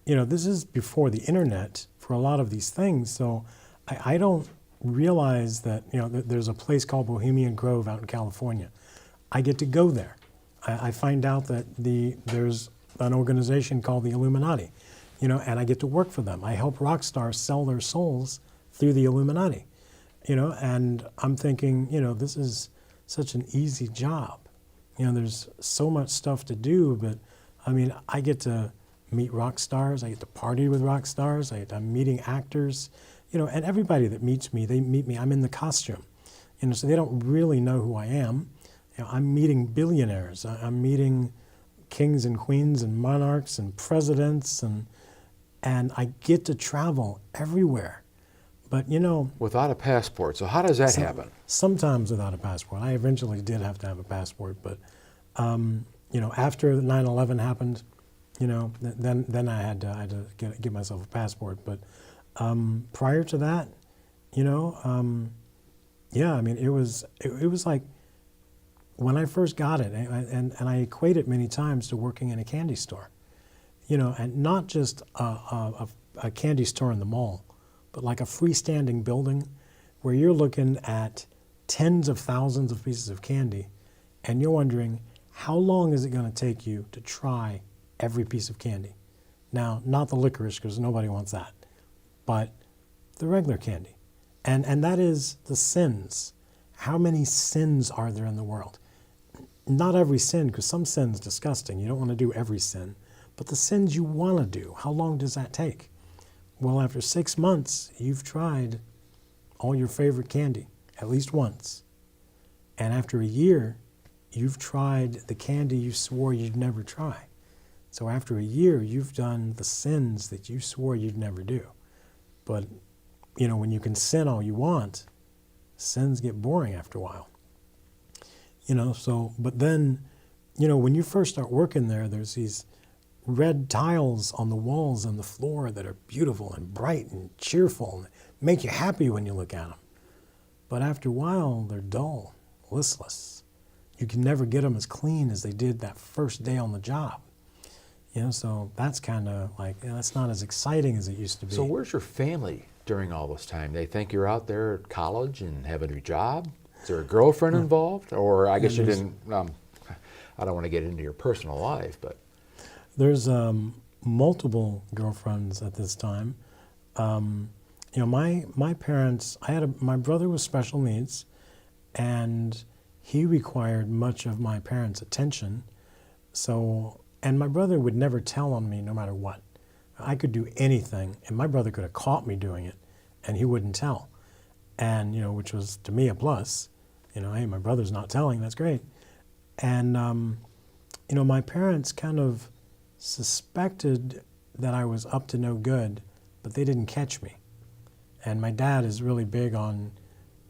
this is before the internet for a lot of these things. So I don't realize that, there's a place called Bohemian Grove out in California. I get to go there. I find out that there's an organization called the Illuminati, and I get to work for them. I help rock stars sell their souls through the Illuminati, and I'm thinking, this is such an easy job. There's so much stuff to do, but I get to meet rock stars. I get to party with rock stars. I'm meeting actors, and everybody that meets me, they meet me. I'm in the costume, so they don't really know who I am. I'm meeting billionaires. I'm meeting kings and queens and monarchs and presidents, and I get to travel everywhere. But
without a passport. So how does that happen?
Sometimes without a passport. I eventually did have to have a passport, but after 9/11 happened, then I had to get myself a passport. But prior to that, it was like when I first got it, and I equate it many times to working in a candy store, and not just a candy store in the mall, but like a freestanding building where you're looking at tens of thousands of pieces of candy, and you're wondering, how long is it going to take you to try every piece of candy? Now, not the licorice, because nobody wants that, but the regular candy. And that is the sins. How many sins are there in the world? Not every sin, because some sin's disgusting. You don't want to do every sin. But the sins you want to do, how long does that take? Well, after 6 months, you've tried all your favorite candy, at least once. And after a year, you've tried the candy you swore you'd never try. So after a year, you've done the sins that you swore you'd never do. But, when you can sin all you want, sins get boring after a while. But then, when you first start working there, there's these red tiles on the walls and the floor that are beautiful and bright and cheerful and make you happy when you look at them. But after a while, they're dull, listless. you can never get them as clean as they did that first day on the job. So that's kind of like, that's not as exciting as it used to be.
So where's your family during all this time? They think you're out there at college and have a new job? Is there a girlfriend involved? Or I guess you didn't, I don't want to get into your personal life, but.
There's multiple girlfriends at this time. My parents, my brother was special needs, and he required much of my parents' attention. And my brother would never tell on me no matter what. I could do anything, and my brother could have caught me doing it, and he wouldn't tell. And, which was to me a plus. Hey, my brother's not telling, that's great. And, my parents kind of suspected that I was up to no good, but they didn't catch me. And my dad is really big on,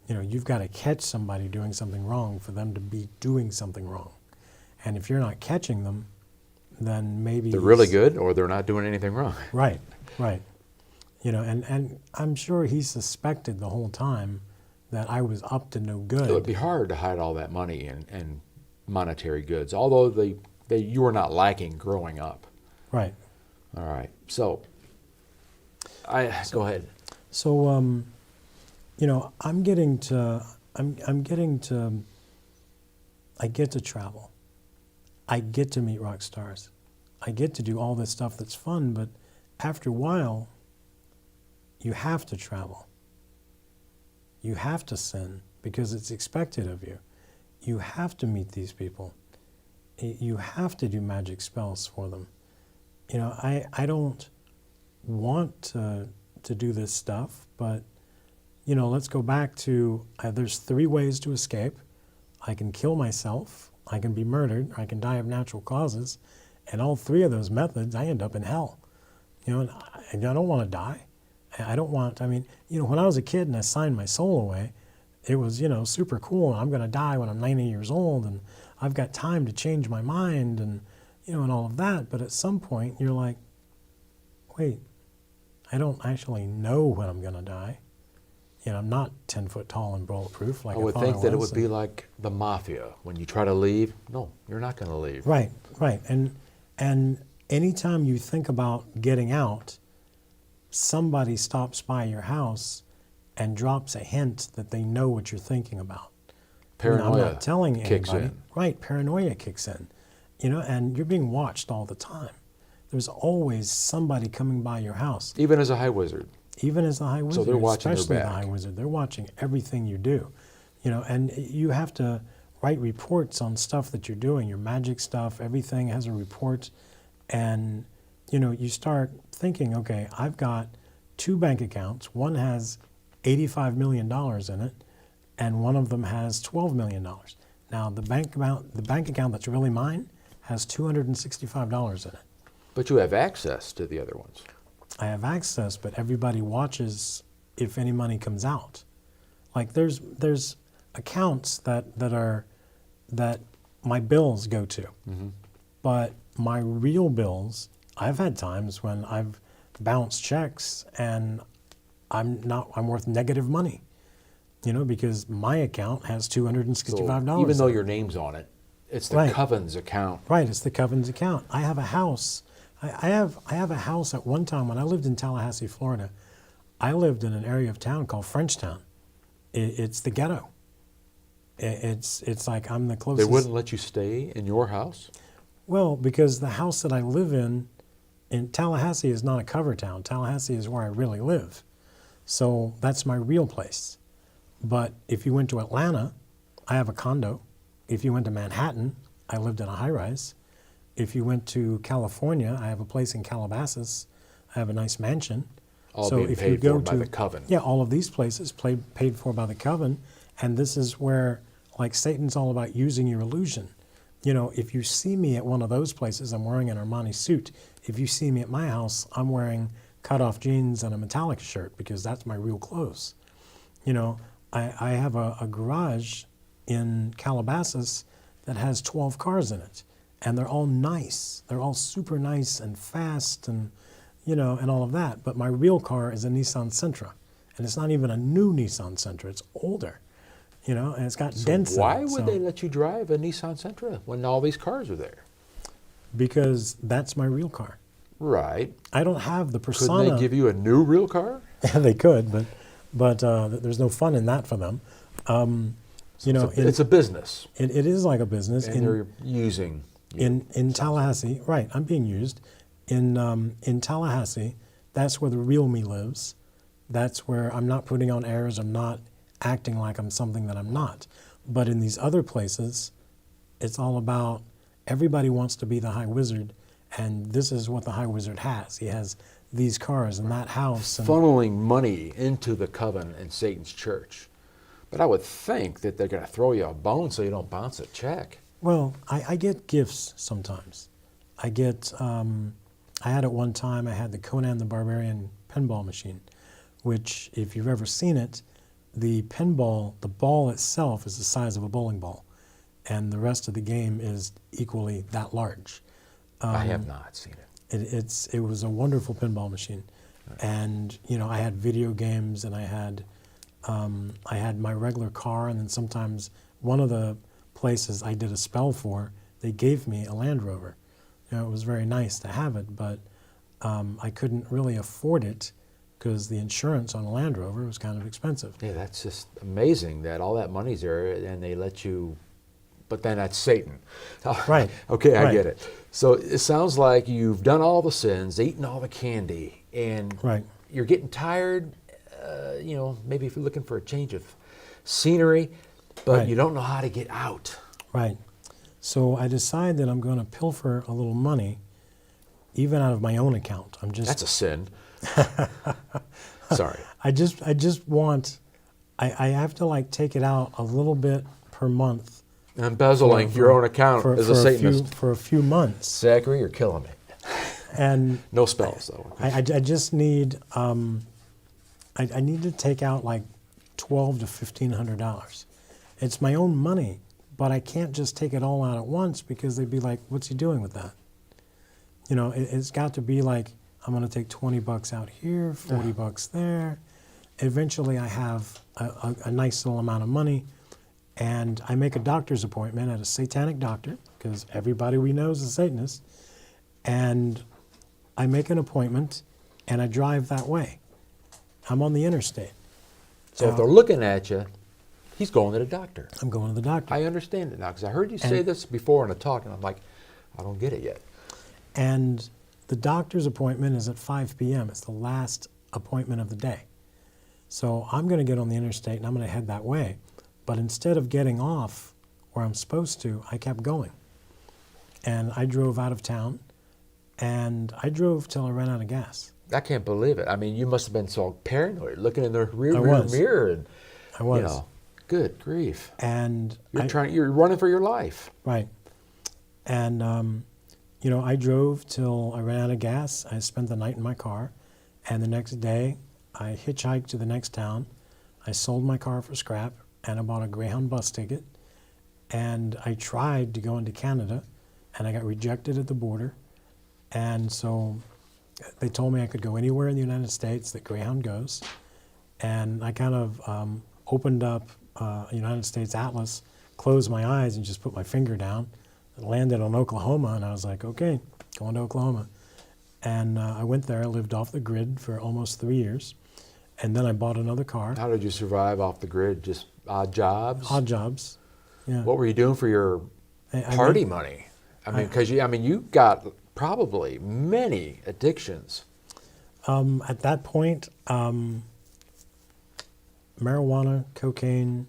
you've got to catch somebody doing something wrong for them to be doing something wrong. And if you're not catching them, then maybe
they're really good or they're not doing anything wrong.
Right. And I'm sure he suspected the whole time that I was up to no good.
It would be hard to hide all that money and monetary goods, although you were not lacking growing up.
Right.
All right. So, go ahead.
So, I get to travel. I get to meet rock stars. I get to do all this stuff that's fun, but after a while, you have to travel. You have to sin because it's expected of you. You have to meet these people. You have to do magic spells for them. I don't want to do this stuff, but, let's go back to, there's 3 ways to escape. I can kill myself, I can be murdered, or I can die of natural causes, and all 3 of those methods, I end up in hell. And I don't want to die. When I was a kid and I signed my soul away, it was, super cool. I'm going to die when I'm 90 years old, and I've got time to change my mind, and, and all of that. But at some point, you're like, wait, I don't actually know when I'm going to die. I'm not 10 foot tall and bulletproof like I
would
thought
think
I
that it
was.
would be like the mafia. When you try to leave, no, you're not going to leave.
Right. And anytime you think about getting out, somebody stops by your house and drops a hint that they know what you're thinking about.
Paranoia
I'm not telling anybody.
kicks in.
Right, paranoia kicks in. And you're being watched all the time. There's always somebody coming by your house.
Even as a high wizard.
Even as the high wizard,
So they're watching
especially
their
the
back.
high wizard, they're watching everything you do. And you have to write reports on stuff that you're doing, your magic stuff, everything has a report. And, you start thinking, okay, I've got 2 bank accounts. One has $85 million in it, and one of them has $12 million. Now, the bank account that's really mine has $265 in it.
But you have access to the other ones.
I have access, but everybody watches if any money comes out. Like there's accounts that my bills go to, but my real bills, I've had times when I've bounced checks and I'm worth negative money, because my account has $265.
So even though your name's on it, it's the
Right.
coven's account.
Right, it's the coven's account. I have a house. I have a house at one time when I lived in Tallahassee, Florida. I lived in an area of town called Frenchtown. It's the ghetto. It's like I'm the closest.
They wouldn't let you stay in your house?
Well, because the house that I live in Tallahassee is not a cover town. Tallahassee is where I really live. So that's my real place. But if you went to Atlanta, I have a condo. If you went to Manhattan, I lived in a high-rise. If you went to California, I have a place in Calabasas. I have a nice mansion.
All
So
being
if you
paid
go
for by
to-
the coven.
Yeah, all of these places paid for by the coven. And this is where, like, Satan's all about using your illusion. If you see me at one of those places, I'm wearing an Armani suit. If you see me at my house, I'm wearing cut-off jeans and a Metallica shirt because that's my real clothes. I have a garage in Calabasas that has 12 cars in it. And they're all nice. They're all super nice and fast and, and all of that. But my real car is a Nissan Sentra. And it's not even a new Nissan Sentra. It's older. and it's got
So
dents
why
in it.
would
So-
they let you drive a Nissan Sentra when all these cars are there?
Because that's my real car.
Right.
I don't have the
Couldn't
persona.
they give you a new real car?
They could, but there's no fun in that for them.
It's a business,
it is like a business.
and they're using you.
In Tallahassee, right? I'm being used. In Tallahassee, that's where the real me lives. That's where I'm not putting on airs. I'm not acting like I'm something that I'm not. But in these other places, it's all about everybody wants to be the High Wizard, and this is what the High Wizard has. He has these cars and that house. And
Funneling money into the coven and Satan's church. But I would think that they're going to throw you a bone so you don't bounce a check.
well, I get gifts sometimes. I had at one time, I had the Conan the Barbarian pinball machine, which, if you've ever seen it, the ball itself is the size of a bowling ball, and the rest of the game is equally that large.
I have not seen it.
It was a wonderful pinball machine, and I had video games, and I had my regular car, and then sometimes one of the places I did a spell for, they gave me a Land Rover. It was very nice to have it, but I couldn't really afford it because the insurance on a Land Rover was kind of expensive.
Yeah, that's just amazing that all that money's there and they let you, but then that's Satan.
Right.
Okay, I
Right.
get it. So it sounds like you've done all the sins, eaten all the candy, and
Right.
you're getting tired, maybe if you're looking for a change of scenery, but
Right.
you don't know how to get out.
Right. So I decide that I'm going to pilfer a little money, even out of my own account.
That's a sin. Sorry.
I just want, I have to take it out a little bit per month.
Embezzling your own account as a Satanist.
For a few months.
Zachary, you're killing me.
And
No spells, though.
I just need, I need to take out $1,200 to $1,500. It's my own money, but I can't just take it all out at once because they'd be like, what's he doing with that? It's got to be like, I'm going to take $20 out here, $40 there. Eventually I have a nice little amount of money, and I make a doctor's appointment at a satanic doctor, because everybody we know is a Satanist, and I make an appointment and I drive that way. I'm on the interstate.
So if they're looking at you, he's going to the doctor.
I'm going to the doctor.
I understand it now, because I heard you say
And-
this before in a talk, and I'm like, I don't get it yet.
And the doctor's appointment is at 5 p.m. It's the last appointment of the day. So I'm going to get on the interstate and I'm going to head that way. But instead of getting off where I'm supposed to, I kept going. And I drove out of town, and I drove till I ran out of gas.
I can't believe it. I mean, you must have been so paranoid, looking in the rear
I was.
mirror, and
I was.
good grief.
And
You're running for your life.
Right. And, I drove till I ran out of gas. I spent the night in my car. And the next day, I hitchhiked to the next town. I sold my car for scrap, and I bought a Greyhound bus ticket. And I tried to go into Canada, and I got rejected at the border. And so they told me I could go anywhere in the United States that Greyhound goes. And I kind of opened up a United States atlas, closed my eyes, and just put my finger down. I landed on Oklahoma, and I was like, okay, going to Oklahoma. And I went there. I lived off the grid for almost 3 years. And then I bought another car.
How did you survive off the grid? Just odd jobs?
Odd jobs. Yeah.
What were you doing for your party money? I mean, because you got probably many addictions.
At that point, marijuana, cocaine,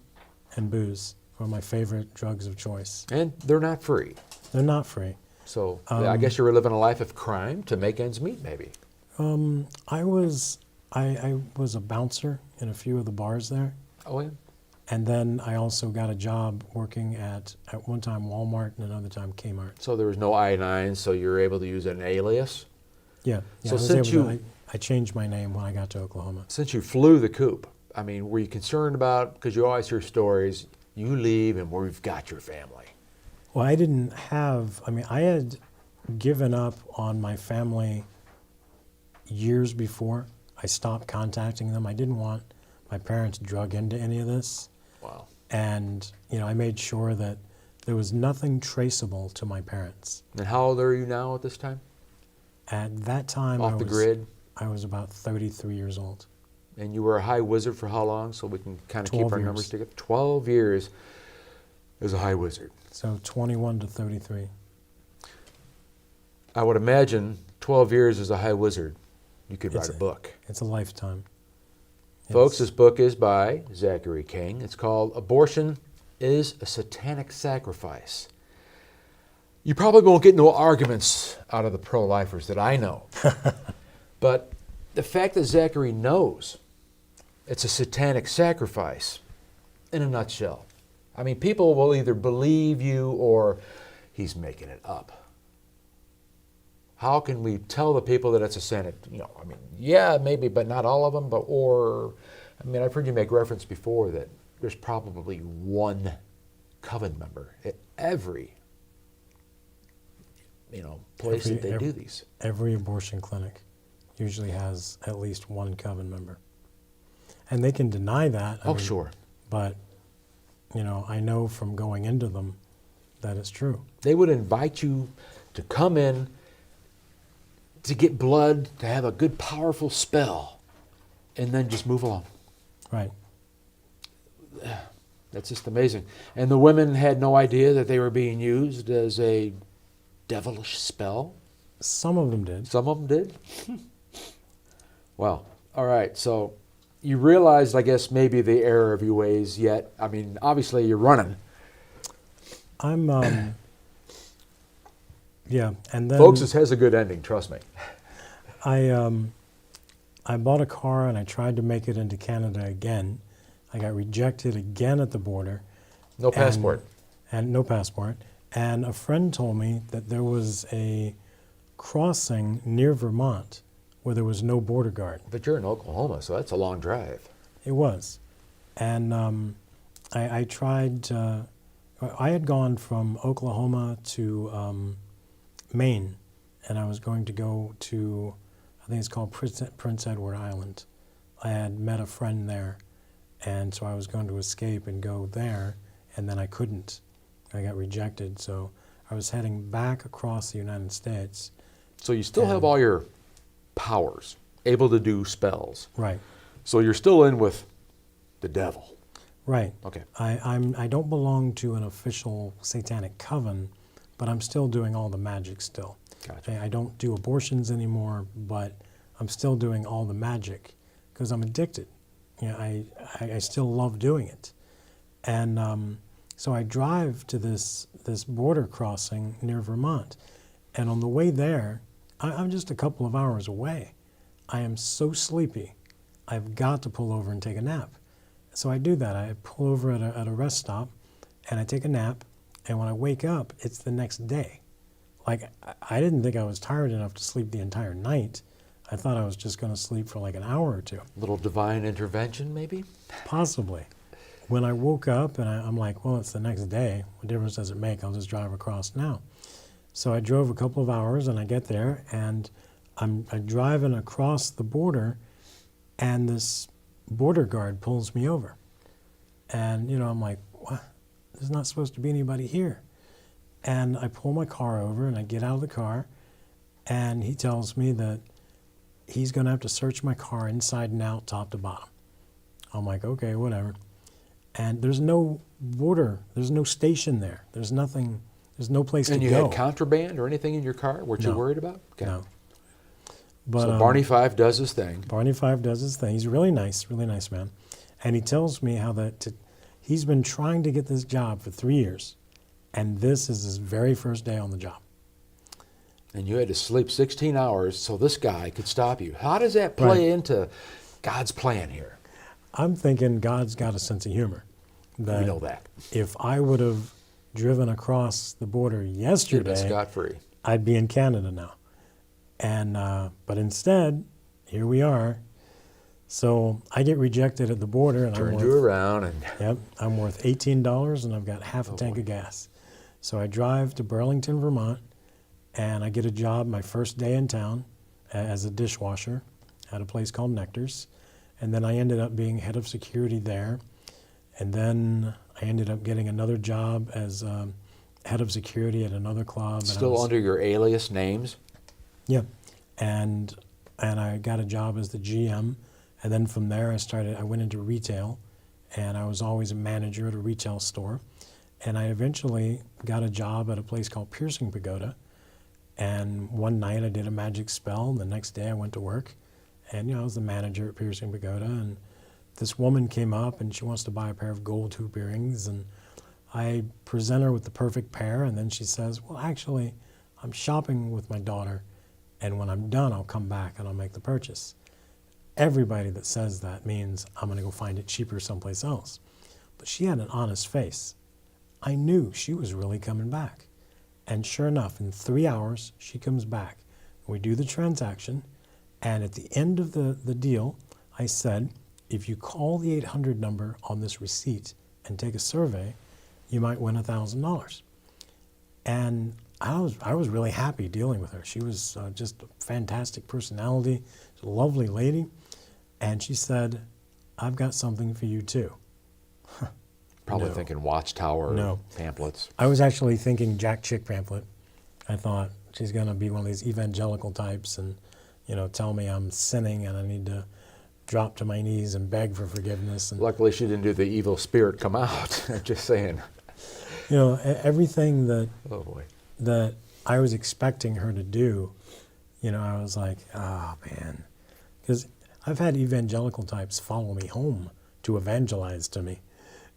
and booze were my favorite drugs of choice.
And they're not free.
They're not free.
So I guess you were living a life of crime to make ends meet, maybe.
I was a bouncer in a few of the bars there.
Oh, yeah.
And then I also got a job working at one time Walmart and another time Kmart.
So there was no I-9, so you were able to use an alias.
Yeah.
So
I was
since
able to, I changed my name when I got to Oklahoma.
Since you flew the coop, I mean, were you concerned about, because you always hear stories, you leave and we've got your family.
Well, I had given up on my family years before. I stopped contacting them. I didn't want my parents drug into any of this.
Wow.
And, I made sure that there was nothing traceable to my parents.
And how old are you now at this time?
At that time,
Off the grid?
I was about 33 years old.
And you were a high wizard for how long? So we can kind of keep
12
our
years.
numbers together. 12 years as a high wizard.
So 21 to 33.
I would imagine 12 years as a high wizard, you could write a book.
It's a lifetime.
Folks, this book is by Zachary King. It's called Abortion is a Satanic Sacrifice. You probably won't get no arguments out of the pro-lifers that I know. But the fact that Zachary knows it's a satanic sacrifice, in a nutshell. I mean, people will either believe you or he's making it up. How can we tell the people that it's a satanic, yeah, maybe, but not all of them, I've heard you make reference before that there's probably one coven member at every, place that they do these.
Every abortion clinic usually has at least one coven member. And they can deny that.
Sure.
But, I know from going into them that it's true.
They would invite you to come in to get blood, to have a good, powerful spell, and then just move along.
Right.
That's just amazing. And the women had no idea that they were being used as a devilish spell?
Some of them did.
Some of them did? Well, all right. So you realized, I guess, maybe the error of your ways yet. Obviously you're running.
I'm, yeah. And then...
Folks, this has a good ending, trust me.
I bought a car and I tried to make it into Canada again. I got rejected again at the border.
No passport.
And no passport. And a friend told me that there was a crossing near Vermont where there was no border guard.
But you're in Oklahoma, so that's a long drive.
It was. And I tried, I had gone from Oklahoma to Maine, and I was going to go to, I think it's called Prince Edward Island. I had met a friend there, and so I was going to escape and go there, and then I couldn't. I got rejected, so I was heading back across the United States.
So you still have all your powers, able to do spells.
Right.
So you're still in with the devil.
Right.
Okay.
I don't belong to an official satanic coven, but I'm still doing all the magic still.
Gotcha.
I don't do abortions anymore, but I'm still doing all the magic because I'm addicted. I still love doing it. And so I drive to this border crossing near Vermont. And on the way there, I'm just a couple of hours away. I am so sleepy, I've got to pull over and take a nap. So I do that. I pull over at a rest stop, and I take a nap. And when I wake up, it's the next day. Like, I didn't think I was tired enough to sleep the entire night. I thought I was just going to sleep for like an hour or two.
Little divine intervention, maybe?
Possibly. When I woke up, and I'm like, well, it's the next day. What difference does it make? I'll just drive across now. So I drove a couple of hours, and I get there, and I'm driving across the border, and this border guard pulls me over. And, I'm like, what? There's not supposed to be anybody here. And I pull my car over, and I get out of the car, and he tells me that he's going to have to search my car inside and out, top to bottom. I'm like, okay, whatever. And there's no border. There's no station there. There's nothing. There's no place to go.
And you had contraband or anything in your car? Weren't you worried about? Okay.
No. But,
so Barney Five does his thing.
Barney Five does his thing. He's really nice man. And he tells me how he's been trying to get this job for 3 years, and this is his very first day on the job.
And you had to sleep 16 hours so this guy could stop you. How does that play into God's plan here?
I'm thinking God's got a sense of humor.
We know that.
If I would have driven across the border yesterday,
you'd been scot-free.
I'd be in Canada now. And but instead, here we are. So I get rejected at the border, and
Turned you around, and
yep, I'm worth $18, and I've got half a tank of gas. So I drive to Burlington, Vermont, and I get a job my first day in town as a dishwasher at a place called Nectar's. And then I ended up being head of security there. And then I ended up getting another job as head of security at another club.
Still under your alias names?
Yeah, and I got a job as the GM, and then from there I went into retail, and I was always a manager at a retail store, and I eventually got a job at a place called Piercing Pagoda, and one night I did a magic spell, and the next day I went to work, and I was the manager at Piercing Pagoda, and this woman came up and she wants to buy a pair of gold hoop earrings, and I present her with the perfect pair, and then she says, well, actually, I'm shopping with my daughter, and when I'm done, I'll come back and I'll make the purchase. Everybody that says that means I'm going to go find it cheaper someplace else. But she had an honest face. I knew she was really coming back. And sure enough, in 3 hours, she comes back. We do the transaction, and at the end of the deal, I said, if you call the 800 number on this receipt and take a survey, you might win $1,000. And I was really happy dealing with her. She was just a fantastic personality, a lovely lady. And she said, I've got something for you too.
Probably
No.
thinking Watchtower
No.
pamphlets.
I was actually thinking Jack Chick pamphlet. I thought she's going to be one of these evangelical types and, tell me I'm sinning and I need to drop to my knees and beg for forgiveness. And,
Luckily, she didn't do the evil spirit come out. Just saying.
Everything that
Oh, boy.
that I was expecting her to do, I was like, oh, man. Because I've had evangelical types follow me home to evangelize to me,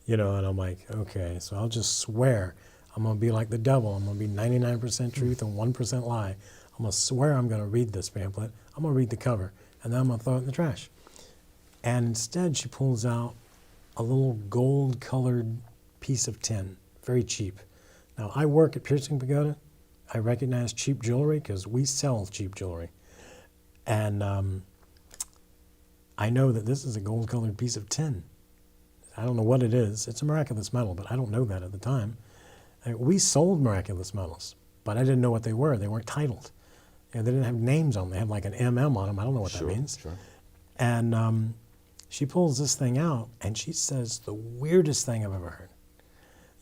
and I'm like, okay, so I'll just swear I'm going to be like the devil. I'm going to be 99% truth and 1% lie. I'm going to swear I'm going to read this pamphlet. I'm going to read the cover, and then I'm going to throw it in the trash. And instead, she pulls out a little gold-colored piece of tin, very cheap. Now, I work at Piercing Pagoda. I recognize cheap jewelry because we sell cheap jewelry. And I know that this is a gold-colored piece of tin. I don't know what it is. It's a miraculous metal, but I don't know that at the time. We sold miraculous metals, but I didn't know what they were. They weren't titled. They didn't have names on them. They had like an MM on them. I don't know what that means.
Sure.
And she pulls this thing out, and she says the weirdest thing I've ever heard.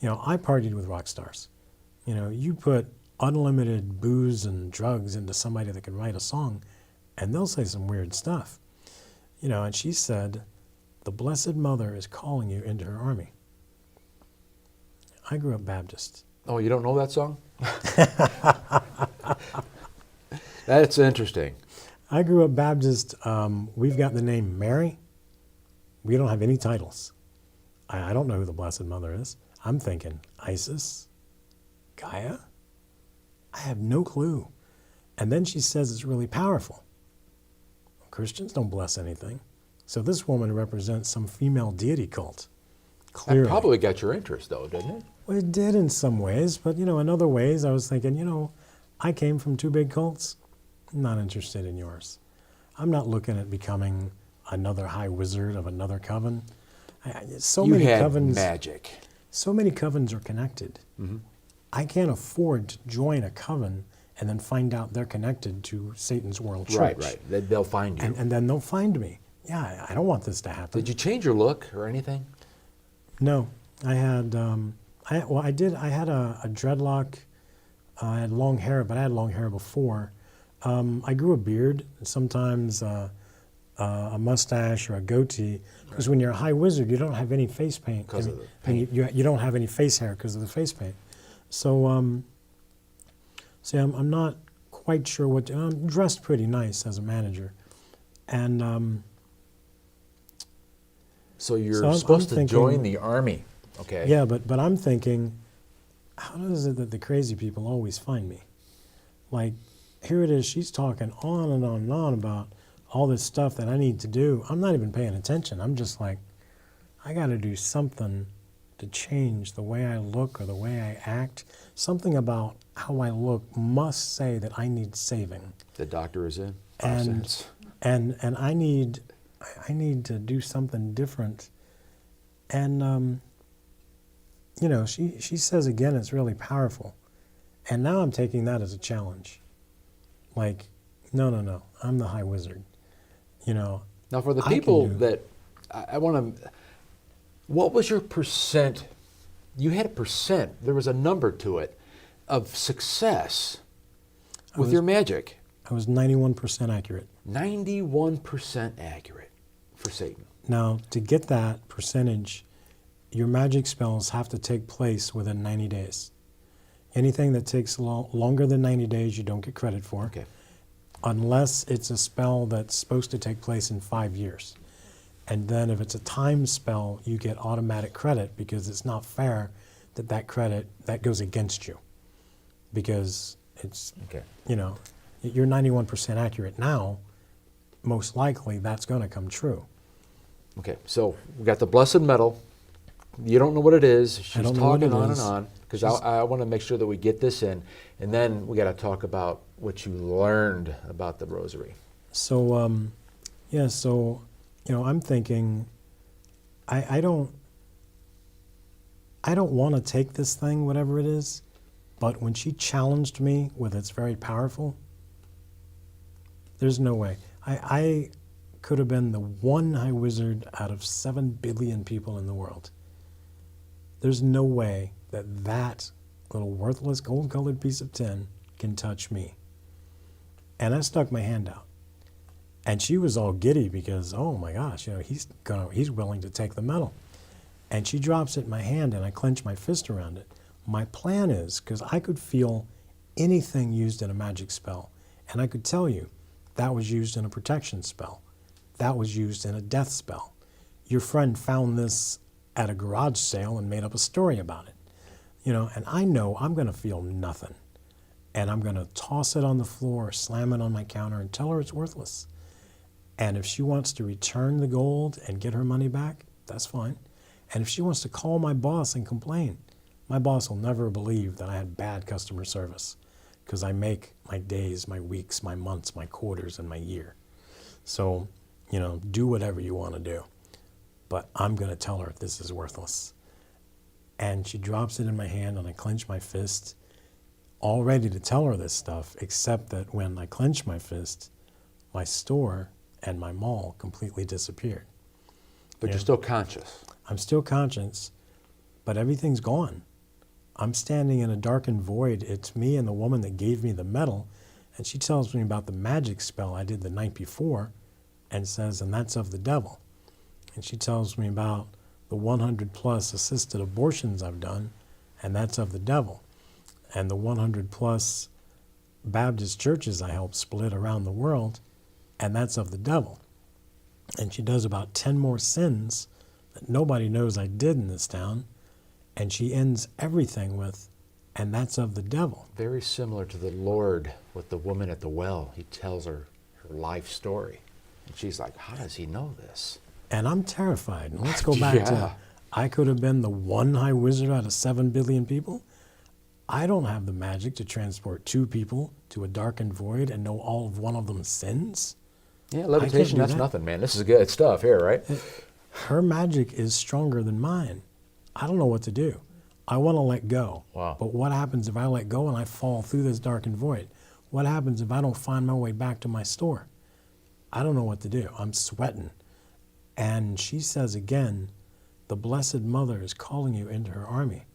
I partied with rock stars. You put unlimited booze and drugs into somebody that can write a song, and they'll say some weird stuff. And she said, the Blessed Mother is calling you into her army. I grew up Baptist.
Oh, you don't know that song? That's interesting.
I grew up Baptist. We've got the name Mary. We don't have any titles. I don't know who the Blessed Mother is. I'm thinking Isis, Gaia. I have no clue. And then she says it's really powerful. Christians don't bless anything. So this woman represents some female deity cult. Clearly.
That probably got your interest, though, didn't it?
Well, it did in some ways, but in other ways I was thinking, I came from two big cults. I'm not interested in yours. I'm not looking at becoming another high wizard of another coven.
You had magic.
So many covens are connected.
Mm-hmm.
I can't afford to join a coven and then find out they're connected to Satan's World Church.
Right. They'll find you.
And then they'll find me. Yeah, I don't want this to happen.
Did you change your look or anything?
No. I had, I did. I had a dreadlock. I had long hair, but I had long hair before. I grew a beard, sometimes a mustache or a goatee, because when you're a high wizard, you don't have any face paint.
Because of the paint.
You don't have any face hair because of the face paint. So, see, I'm not quite sure what to, I'm dressed pretty nice as a manager. And
so you're supposed to join the army, okay?
Yeah, but I'm thinking, how is it that the crazy people always find me? Like, here it is, she's talking on and on and on about all this stuff that I need to do. I'm not even paying attention. I'm just like, I got to do something to change the way I look or the way I act. Something about how I look must say that I need saving.
The doctor is in.
And I need to do something different. And she says again it's really powerful. And now I'm taking that as a challenge. Like, no, I'm the high wizard.
Now for the people that I want to, what was your percent you had a percent, there was a number to it, of success with your magic.
I was 91% accurate.
91% accurate for Satan.
Now, to get that percentage, your magic spells have to take place within 90 days. Anything that takes longer than 90 days, you don't get credit for.
Okay.
Unless it's a spell that's supposed to take place in 5 years. And then if it's a timed spell, you get automatic credit because it's not fair that that credit, that goes against you. Because it's,
Okay.
you know, you're 91% accurate now, most likely that's going to come true.
Okay, so we got the blessed metal. You don't know what it is. She's
don't know what
talking
it
on
is.
and on because I want to make sure that we get this in, and then we got to talk about what you learned about the rosary.
So, so, you know, I'm thinking, I don't want to take this thing, whatever it is, but when she challenged me with it's very powerful, there's no way. I could have been the one high wizard out of 7 billion people in the world. There's no way that that little worthless gold-colored piece of tin can touch me. And I stuck my hand out. And she was all giddy because, oh my gosh, you know, he's willing to take the medal. And she drops it in my hand and I clench my fist around it. My plan is, because I could feel anything used in a magic spell, and I could tell you that was used in a protection spell. That was used in a death spell. Your friend found this at a garage sale and made up a story about it. You know, and I know I'm going to feel nothing. And I'm going to toss it on the floor, slam it on my counter, and tell her it's worthless. And if she wants to return the gold and get her money back, that's fine. And if she wants to call my boss and complain, my boss will never believe that I had bad customer service because I make my days, my weeks, my months, my quarters, and my year. So, you know, do whatever you want to do. But I'm going to tell her this is worthless. And she drops it in my hand and I clench my fist, all ready to tell her this stuff, except that when I clench my fist, my store and my mall completely disappeared.
But you're still conscious.
I'm still conscious, but everything's gone. I'm standing in a darkened void. It's me and the woman that gave me the medal, and she tells me about the magic spell I did the night before and says, and that's of the devil. And she tells me about the 100 plus assisted abortions I've done, and that's of the devil. And the 100 plus Baptist churches I helped split around the world, and that's of the devil. And she does about 10 more sins that nobody knows I did in this town, and she ends everything with, and that's of the devil.
Very similar to the Lord with the woman at the well. He tells her life story. And she's like, how does he know this?
And I'm terrified. And let's go back to,
Yeah.
I could have been the one high wizard out of 7 billion people. I don't have the magic to transport 2 people to a darkened void and know all of one of them sins.
Yeah,
I
levitation,
can't do
that's
that.
nothing, man. This is good stuff here, right?
Her magic is stronger than mine. I don't know what to do. I want to let go.
Wow.
But what happens if I let go and I fall through this darkened void? What happens if I don't find my way back to my store? I don't know what to do. I'm sweating. And she says again, the Blessed Mother is calling you into her army.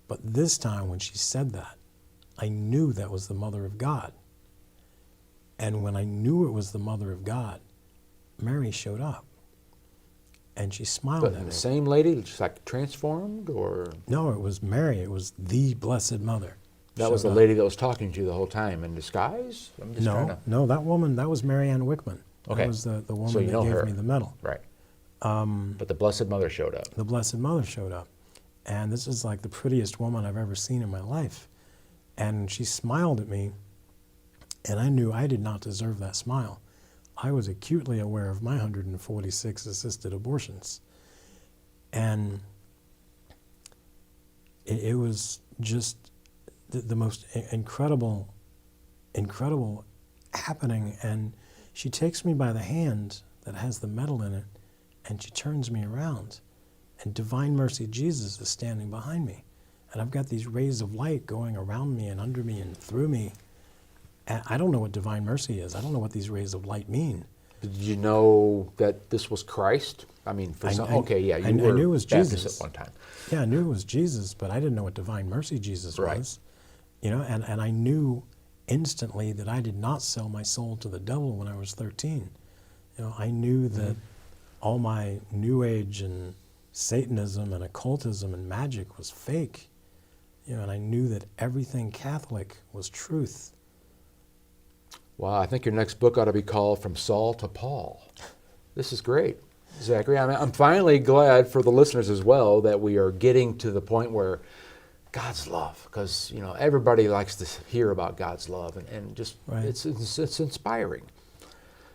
But this time when she said that, I knew that was the Mother of God. And when I knew it was the Mother of God, Mary showed up. And she smiled
But
at
the
me.
same lady, just like transformed, or
No, it was Mary. It was the Blessed Mother.
that was
showed
the
up.
lady that was talking to you the whole time in disguise? I'm just trying
No,
to...
no, that woman, that was Mary Ann Wickman.
Okay.
That was the woman
So you
that
know
gave
her.
me the medal.
Right. But the Blessed Mother showed up.
The Blessed Mother showed up. And this is like the prettiest woman I've ever seen in my life. And she smiled at me, and I knew I did not deserve that smile. I was acutely aware of my 146 assisted abortions. And it was just the most incredible happening. And she takes me by the hand that has the medal in it, and she turns me around. And Divine Mercy Jesus is standing behind me. And I've got these rays of light going around me and under me and through me. And I don't know what Divine Mercy is. I don't know what these rays of light mean.
Did you know that this was Christ? I mean, for
I-
some,
I-
okay, yeah, you
I
were
knew it was
Baptist
Jesus.
at one time.
Yeah, I knew it was Jesus, but I didn't know what divine mercy Jesus
Right.
was. You know, and I knew instantly that I did not sell my soul to the devil when I was 13. You know, I knew that all my New Age and Satanism and occultism and magic was fake. You know, and I knew that everything Catholic was truth.
Wow, I think your next book ought to be called From Saul to Paul. This is great, Zachary. I'm finally glad for the listeners as well that we are getting to the point where God's love, because you know everybody likes to hear about God's love, and just
Right.
it's inspiring.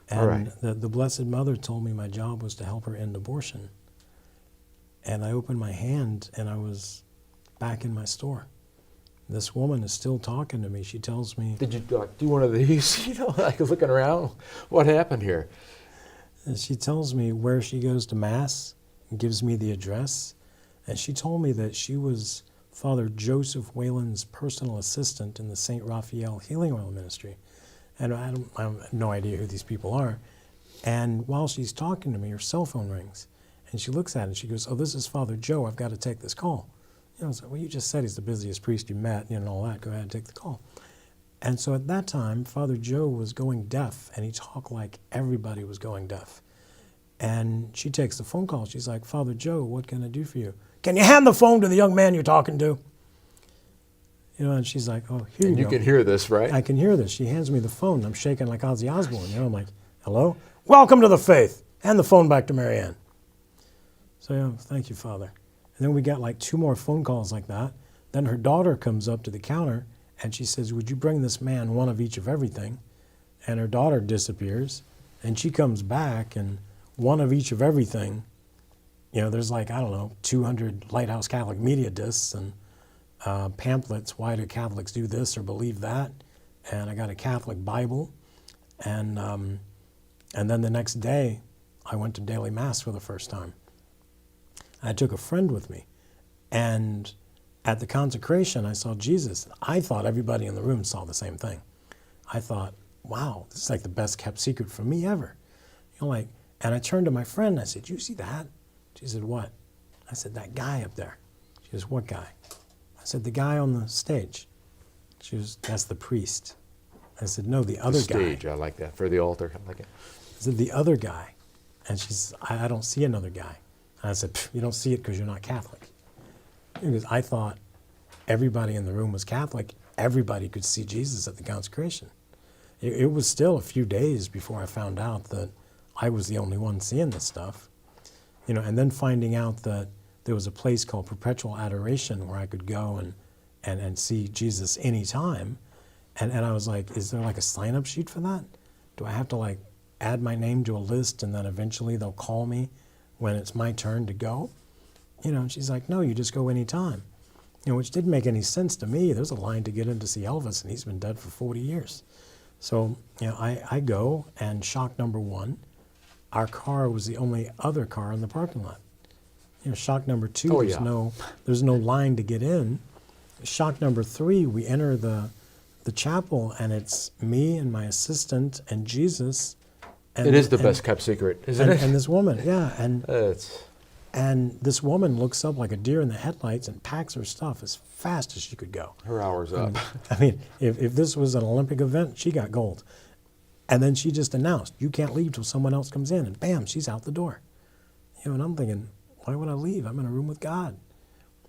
And
All right.
the Blessed Mother told me my job was to help her end abortion. And I opened my hand and I was back in my store. This woman is still talking to me. She tells me,
Did you do one of these? You know, like looking around. What happened here?
and she tells me where she goes to Mass and gives me the address. And she told me that she was Father Joseph Whalen's personal assistant in the St. Raphael Healing Oil Ministry. And I have no idea who these people are. And while she's talking to me, her cell phone rings. And she looks at it and she goes, "Oh, this is Father Joe. I've got to take this call." You know, I was like, "Well, you just said he's the busiest priest you met, you know, and all that. Go ahead and take the call." And so at that time, Father Joe was going deaf, and he talked like everybody was going deaf. And she takes the phone call. She's like, "Father Joe, what can I do for you? Can you hand the phone to the young man you're talking to?" You know, and she's like, "Oh, here
And
you
you
go."
can hear this, right?
I can hear this. She hands me the phone. I'm shaking like Ozzy Osbourne. You know, I'm like, "Hello? Welcome to the faith." Hand the phone back to Marianne. So, yeah, thank you, Father. And then we got like 2 more phone calls like that. Then her daughter comes up to the counter and she says, "Would you bring this man one of each of everything?" And her daughter disappears. And she comes back and one of each of everything. You know, there's like, I don't know, 200 Lighthouse Catholic media discs and pamphlets. Why do Catholics do this or believe that? And I got a Catholic Bible. And then the next day, I went to daily Mass for the first time. I took a friend with me. And at the consecration, I saw Jesus. I thought everybody in the room saw the same thing. I thought, wow, this is like the best kept secret from me ever. You know, like, and I turned to my friend and I said, "You see that?" She said, "What?" I said, "That guy up there." She goes, "What guy?" I said, "The guy on the stage." She goes, "That's the priest." I said, "No, the other
The stage,
guy."
I like that. For the altar, I like it.
I said, "The other guy." And she says, I don't see another guy." And I said, "You don't see it because you're not Catholic." Because I thought everybody in the room was Catholic. Everybody could see Jesus at the consecration. It was still a few days before I found out that I was the only one seeing this stuff. You know, and then finding out that there was a place called Perpetual Adoration where I could go and see Jesus anytime. And I was like, is there like a sign-up sheet for that? Do I have to like add my name to a list and then eventually they'll call me when it's my turn to go? You know, and she's like, "No, you just go anytime." You know, which didn't make any sense to me. There's a line to get in to see Elvis and he's been dead for 40 years. So, you know, I go and shock number 1, our car was the only other car in the parking lot. You know, shock number 2,
Oh,
there's
yeah.
there's no line to get in. Shock number 3, we enter the chapel and it's me and my assistant and Jesus. And,
It is the
and-
best kept secret, isn't it?
and this woman, yeah,
It's
and this woman looks up like a deer in the headlights and packs her stuff as fast as she could go.
her hour's up.
I mean, if this was an Olympic event, she got gold. And then she just announced, "You can't leave till someone else comes in," and bam, she's out the door. You know, and I'm thinking, why would I leave? I'm in a room with God.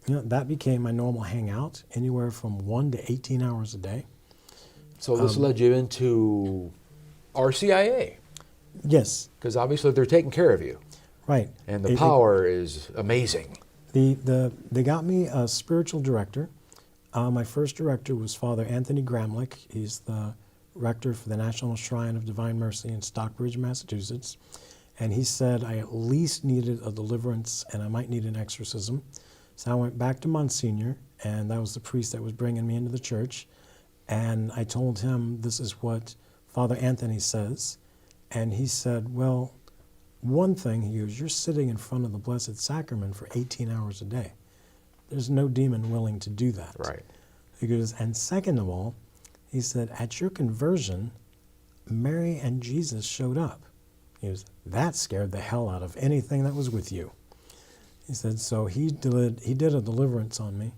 You know, that became my normal hangout, anywhere from 1 to 18 hours a day.
So this led you into RCIA,
Yes,
because obviously they're taking care of you,
right.
and the power is amazing.
They got me a spiritual director. My first director was Father Anthony Gramlich. He's the rector for the National Shrine of Divine Mercy in Stockbridge, Massachusetts. And he said I at least needed a deliverance and I might need an exorcism. So I went back to Monsignor, and that was the priest that was bringing me into the church. And I told him, this is what Father Anthony says. And he said, well, one thing, he goes, you're sitting in front of the Blessed Sacrament for 18 hours a day. There's no demon willing to do that.
Right.
He goes, and second of all, he said, at your conversion, Mary and Jesus showed up. That scared the hell out of anything that was with you. He said, so he did a deliverance on me,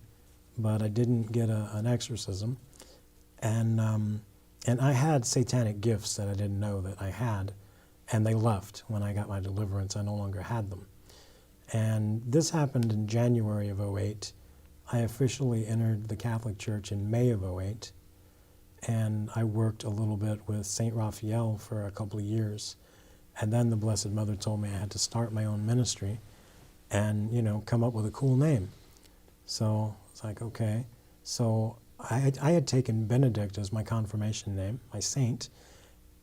but I didn't get an exorcism. And I had satanic gifts that I didn't know that I had, and they left when I got my deliverance. I no longer had them. And this happened in January of '08. I officially entered the Catholic Church in May of '08, and I worked a little bit with St. Raphael for a couple of years. And then the Blessed Mother told me I had to start my own ministry and, come up with a cool name. So it's like, okay. So I had taken Benedict as my confirmation name, my saint.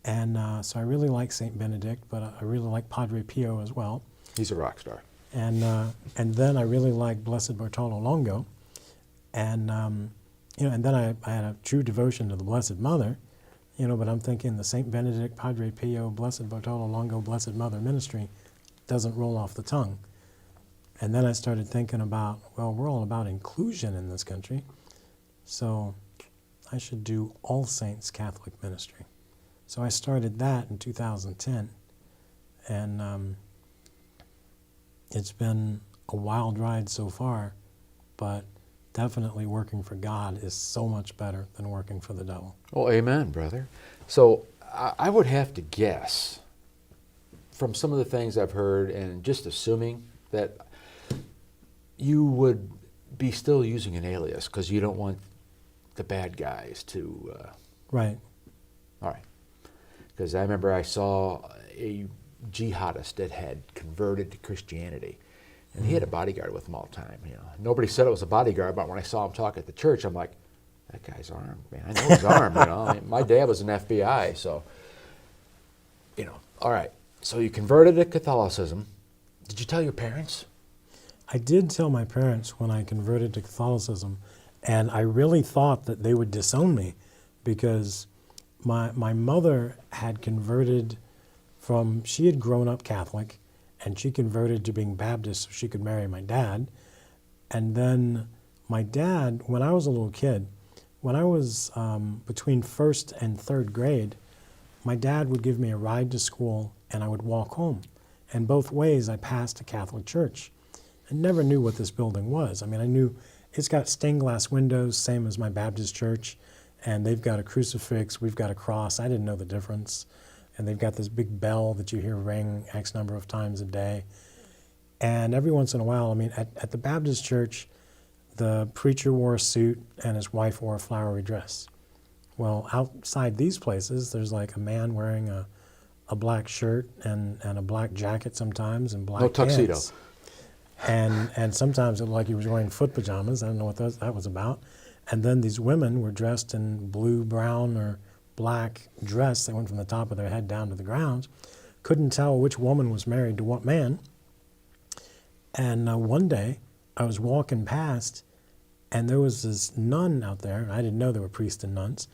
And so I really like St. Benedict, but I really like Padre Pio as well.
He's a rock star.
And then I really like Blessed Bartolo Longo. And, and then I had a true devotion to the Blessed Mother. But I'm thinking the St. Benedict, Padre Pio, Blessed Bartolo Longo, Blessed Mother ministry doesn't roll off the tongue. And then I started thinking about, well, we're all about inclusion in this country, so I should do All Saints Catholic Ministry. So I started that in 2010, and it's been a wild ride so far, but definitely working for God is so much better than working for the devil.
Well, amen, brother. So I would have to guess from some of the things I've heard, and just assuming that you would be still using an alias because you don't want the bad guys to...
Right.
All right. Because I remember I saw a jihadist that had converted to Christianity. And he had a bodyguard with him all the time. Nobody said it was a bodyguard, but when I saw him talk at the church, I'm like, that guy's armed, man. I know he's armed. My dad was an FBI, so All right. So you converted to Catholicism. Did you tell your parents?
I did tell my parents when I converted to Catholicism, and I really thought that they would disown me because my mother had converted she had grown up Catholic, and she converted to being Baptist so she could marry my dad. And then my dad, when I was a little kid, when I was between first and third grade, my dad would give me a ride to school and I would walk home. And both ways I passed a Catholic church. I never knew what this building was. I mean, I knew it's got stained glass windows, same as my Baptist church, and they've got a crucifix, we've got a cross. I didn't know the difference. And they've got this big bell that you hear ring X number of times a day. And every once in a while, I mean, at the Baptist church, the preacher wore a suit and his wife wore a flowery dress. Well, outside these places, there's like a man wearing a black shirt and a black jacket sometimes and black pants.
No tuxedo.
And sometimes it looked like he was wearing foot pajamas. I don't know what that was about. And then these women were dressed in blue, brown, or black dress that went from the top of their head down to the ground. Couldn't tell which woman was married to what man. And one day, I was walking past, and there was this nun out there. I didn't know there were priests and nuns,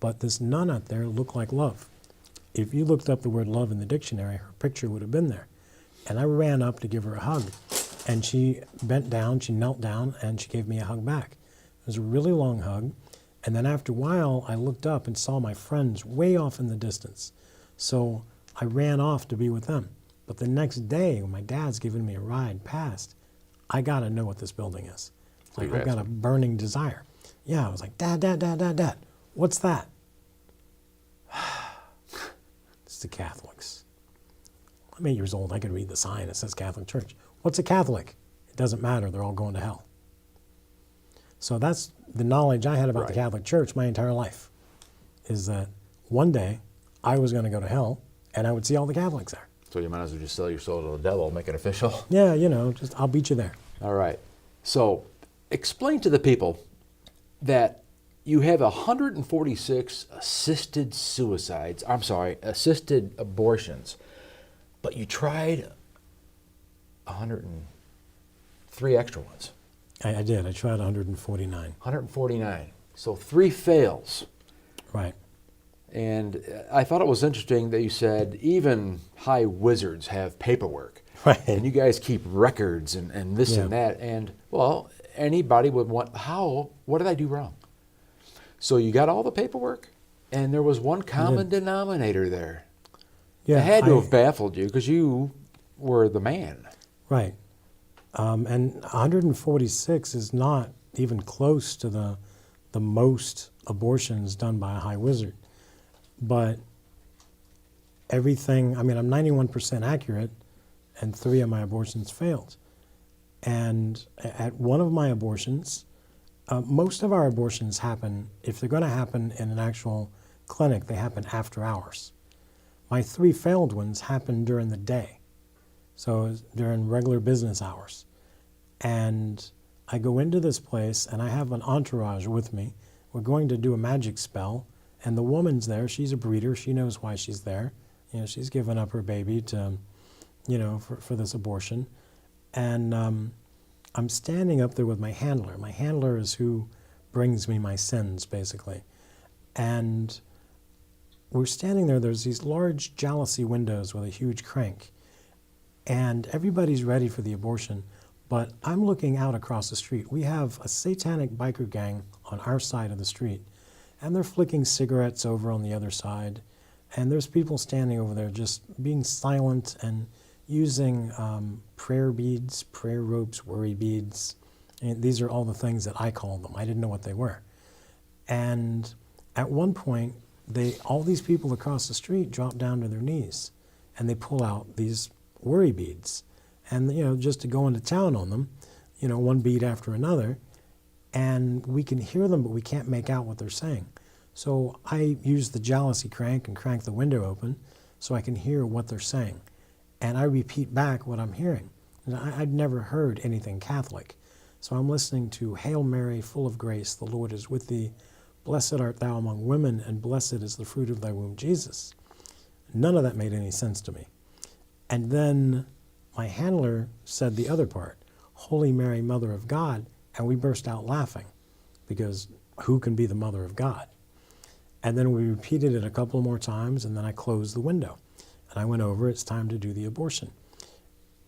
but this nun out there looked like love. If you looked up the word love in the dictionary, her picture would have been there. And I ran up to give her a hug. And she bent down, she knelt down, and she gave me a hug back. It was a really long hug. And then after a while, I looked up and saw my friends way off in the distance. So I ran off to be with them. But the next day, when my dad's giving me a ride past, I got to know what this building is. Like, I've got a burning desire. Yeah, I was like, Dad, what's that? It's the Catholics. I'm 8 years old. I could read the sign. It says Catholic Church. What's a Catholic? It doesn't matter. They're all going to hell. So that's the knowledge I had about the Catholic Church my entire life, is that one day I was going to go to hell and I would see all the Catholics there.
So you might as well just sell your soul to the devil, make it official.
Yeah, I'll beat you there.
All right. So explain to the people that you have 146 assisted abortions, but you tried 103 extra ones.
I did. I tried 149.
149. So 3 fails.
Right.
And I thought it was interesting that you said even high wizards have paperwork.
Right.
And you guys keep records and this and that. And, well, anybody would want, what did I do wrong? So you got all the paperwork, and there was one common denominator there. It had to have baffled you because you were the man.
Right. And 146 is not even close to the most abortions done by a high wizard. But everything, I mean, I'm 91% accurate, and 3 of my abortions failed. And at one of my abortions, most of our abortions happen, if they're going to happen in an actual clinic, they happen after hours. My 3 failed ones happened during the day, so during regular business hours. And I go into this place, and I have an entourage with me. We're going to do a magic spell, and the woman's there. She's a breeder. She knows why she's there. You know, she's given up her baby to, you know, for this abortion. And I'm standing up there with my handler. My handler is who brings me my sins, basically. And we're standing there. There's these large jalousie windows with a huge crank. And everybody's ready for the abortion. But I'm looking out across the street. We have a satanic biker gang on our side of the street. And they're flicking cigarettes over on the other side. And there's people standing over there just being silent and using prayer beads, prayer ropes, worry beads. And these are all the things that I call them. I didn't know what they were. And at one point, all these people across the street drop down to their knees, and they pull out these worry beads. And, you know, just to go into town on them, you know, one bead after another. And we can hear them, but we can't make out what they're saying. So I use the jealousy crank and crank the window open so I can hear what they're saying. And I repeat back what I'm hearing. And I'd never heard anything Catholic. So I'm listening to Hail Mary, full of grace, the Lord is with thee. Blessed art thou among women, and blessed is the fruit of thy womb, Jesus. None of that made any sense to me. And then my handler said the other part, Holy Mary, Mother of God, and we burst out laughing, because who can be the Mother of God? And then we repeated it a couple more times, and then I closed the window. And I went over, it's time to do the abortion.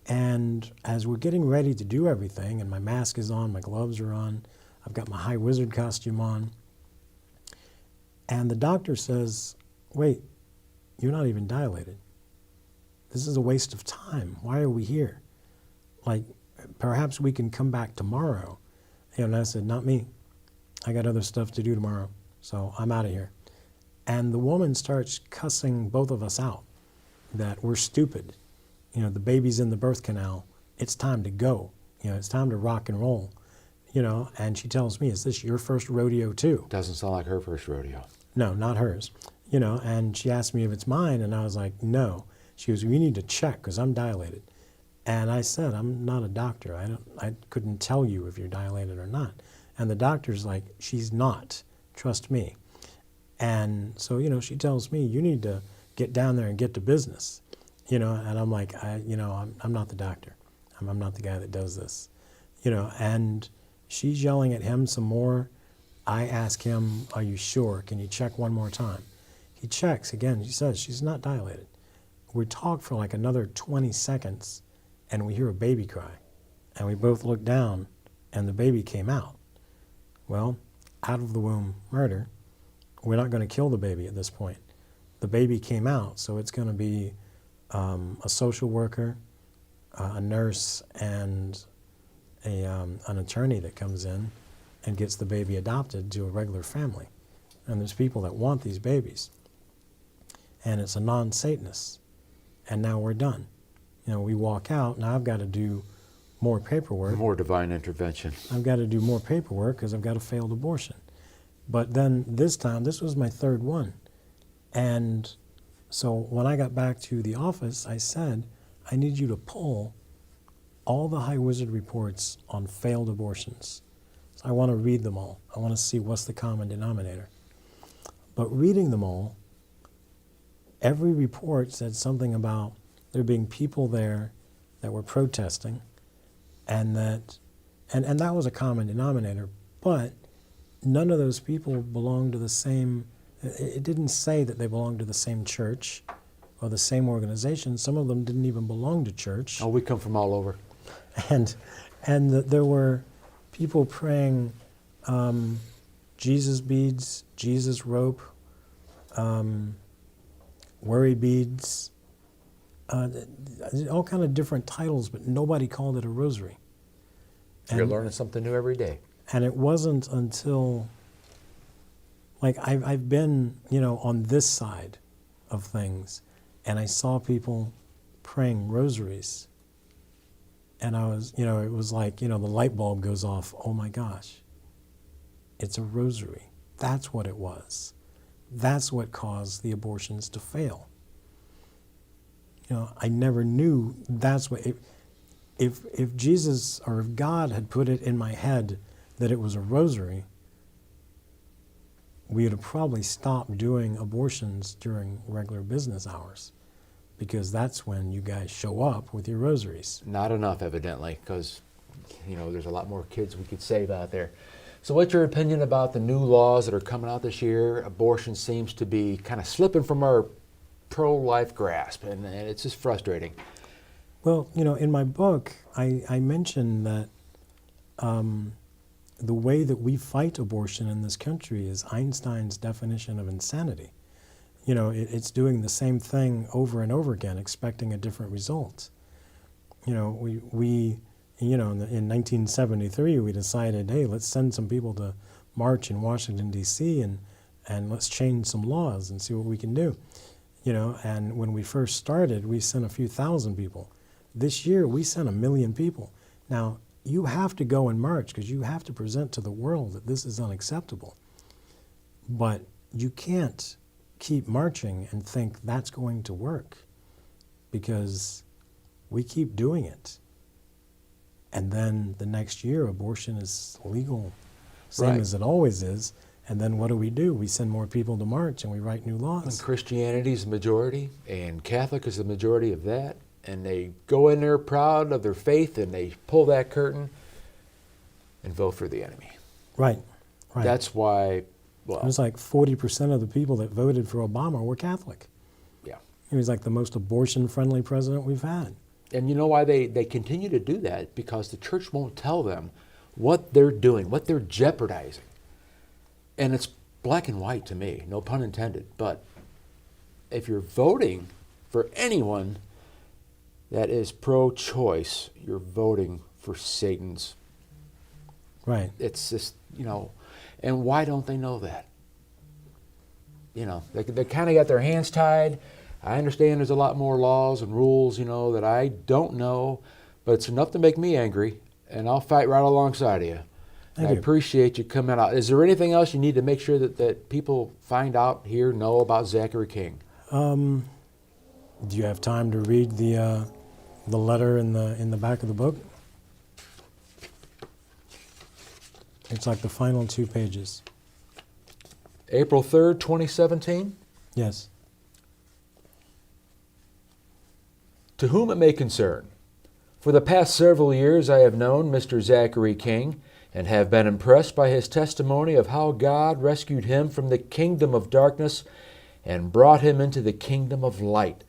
And as we're getting ready to do everything, and my mask is on, my gloves are on, I've got my high wizard costume on, and the doctor says, wait, you're not even dilated. This is a waste of time. Why are we here? Like, perhaps we can come back tomorrow. You know, and I said, not me. I got other stuff to do tomorrow, so I'm out of here. And the woman starts cussing both of us out, that we're stupid. You know, the baby's in the birth canal. It's time to go. You know, it's time to rock and roll. You know, and she tells me, is this your first rodeo too?
Doesn't sound like her first rodeo.
No, not hers. You know, and she asked me if it's mine, and I was like, no. She goes, we need to check because I'm dilated. And I said, I'm not a doctor. I couldn't tell you if you're dilated or not. And the doctor's like, she's not. Trust me. And so, you know, she tells me, you need to get down there and get to business. You know, and I'm like, I'm not the doctor. I'm not the guy that does this. You know, and she's yelling at him some more. I ask him, are you sure? Can you check one more time? He checks again. She says, she's not dilated. We talk for like another 20 seconds, and we hear a baby cry. And we both look down, and the baby came out. Well, out of the womb murder. We're not going to kill the baby at this point. The baby came out, so it's going to be a social worker, a nurse, and an attorney that comes in and gets the baby adopted to a regular family. And there's people that want these babies. And it's a non-Satanist. And now we're done. You know, we walk out. Now I've got to do more paperwork.
More divine intervention.
I've got to do more paperwork because I've got a failed abortion. But then this time, this was my third one. And so when I got back to the office, I said, I need you to pull all the high wizard reports on failed abortions. So I want to read them all. I want to see what's the common denominator. But reading them all, every report said something about there being people there that were protesting, and that was a common denominator, but none of those people belonged to the same, it didn't say that they belonged to the same church or the same organization. Some of them didn't even belong to church.
Oh, we come from all over.
And there were people praying Jesus beads, Jesus rope, worry beads, all kind of different titles, but nobody called it a rosary.
You're learning something new every day.
And it wasn't until, like, I've been, on this side of things, and I saw people praying rosaries, and I was, it was like, the light bulb goes off. Oh my gosh, it's a rosary. That's what it was. That's what caused the abortions to fail. I never knew that's what, if Jesus or if God had put it in my head that it was a rosary, we would have probably stopped doing abortions during regular business hours, because that's when you guys show up with your rosaries.
Not enough, evidently, because, there's a lot more kids we could save out there. So what's your opinion about the new laws that are coming out this year? Abortion seems to be kind of slipping from our pro-life grasp, and it's just frustrating.
Well, in my book, I mentioned that the way that we fight abortion in this country is Einstein's definition of insanity. It's doing the same thing over and over again, expecting a different result. In 1973, we decided, hey, let's send some people to march in Washington, D.C., and let's change some laws and see what we can do. And when we first started, we sent a few thousand people. This year, we sent 1 million people. Now, you have to go and march because you have to present to the world that this is unacceptable. But you can't keep marching and think that's going to work, because we keep doing it. And then the next year, abortion is legal, same
Right.
as it always is. And then what do? We send more people to march and we write new laws.
And Christianity is the majority, and Catholic is the majority of that. And they go in there proud of their faith, and they pull that curtain and vote for the enemy.
Right.
That's why,
It was like 40% of the people that voted for Obama were Catholic.
yeah.
He was like the most abortion-friendly president we've had.
And you know why they continue to do that? Because the church won't tell them what they're doing, what they're jeopardizing. And it's black and white to me, no pun intended. But if you're voting for anyone that is pro-choice, you're voting for Satan's.
Right.
It's just, and why don't they know that? They kind of got their hands tied. I understand there's a lot more laws and rules, that I don't know, but it's enough to make me angry, and I'll fight right alongside of you. I appreciate you coming out. Is there anything else you need to make sure that people find out here, know about Zachary King?
Do you have time to read the letter in the back of the book? It's like the final 2 pages.
April 3rd, 2017?
Yes.
To whom it may concern, for the past several years I have known Mr. Zachary King, and have been impressed by his testimony of how God rescued him from the kingdom of darkness and brought him into the kingdom of light,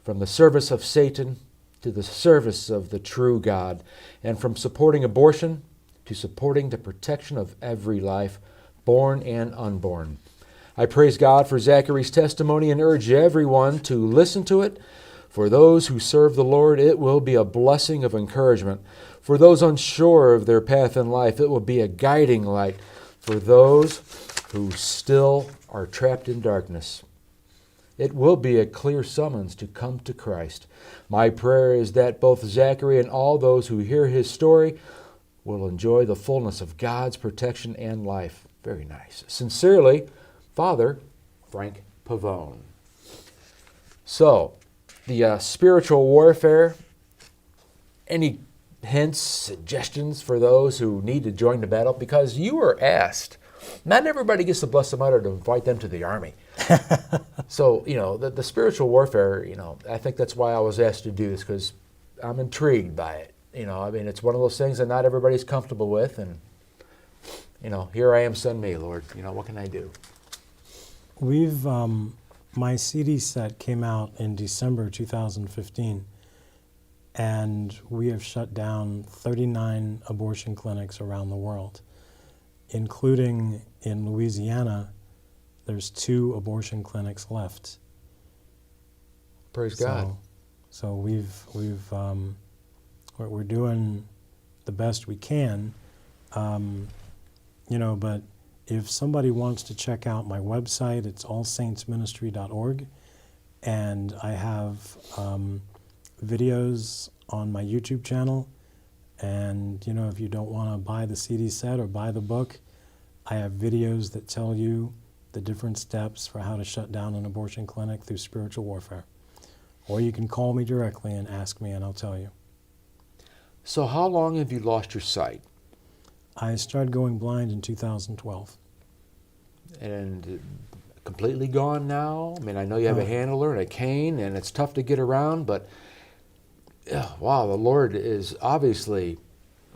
from the service of Satan to the service of the true God, and from supporting abortion to supporting the protection of every life, born and unborn. I praise God for Zachary's testimony and urge everyone to listen to it. For those who serve the Lord, it will be a blessing of encouragement. For those unsure of their path in life, it will be a guiding light. For those who still are trapped in darkness, it will be a clear summons to come to Christ. My prayer is that both Zachary and all those who hear his story will enjoy the fullness of God's protection and life. Very nice. Sincerely, Father Frank Pavone. So, the spiritual warfare, any hints, suggestions for those who need to join the battle? Because you were asked. Not everybody gets the blessed honor to invite them to the army. So, the spiritual warfare, I think that's why I was asked to do this, because I'm intrigued by it. It's one of those things that not everybody's comfortable with, and, here I am, send me, Lord. What can I do?
We've, my CD set came out in December 2015, and we have shut down 39 abortion clinics around the world, including in Louisiana. There's 2 abortion clinics left.
Praise God.
So we're doing the best we can, but if somebody wants to check out my website, it's allsaintsministry.org, and I have videos on my YouTube channel. And, if you don't want to buy the CD set or buy the book, I have videos that tell you the different steps for how to shut down an abortion clinic through spiritual warfare. Or you can call me directly and ask me, and I'll tell you.
So how long have you lost your sight?
I started going blind in 2012.
And completely gone now? I mean, I know you have a handler and a cane, and it's tough to get around, but wow, the Lord is obviously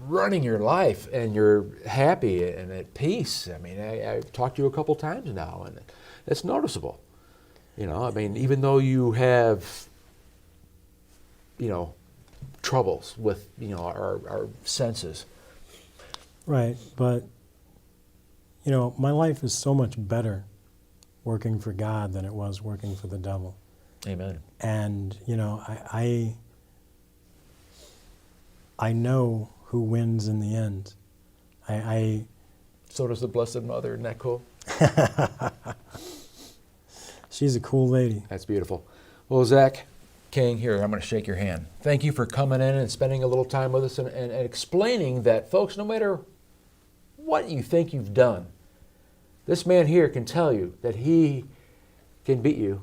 running your life, and you're happy and at peace. I mean, I've talked to you a couple times now, and it's noticeable. I mean, even though you have, troubles with, our senses.
Right, but, my life is so much better working for God than it was working for the devil.
Amen.
And, I know who wins in the end.
So does the Blessed Mother, isn't that cool?
She's a cool lady.
That's beautiful. Well, Zach King, here, I'm going to shake your hand. Thank you for coming in and spending a little time with us and explaining that, folks, no matter what you think you've done, this man here can tell you that he can beat you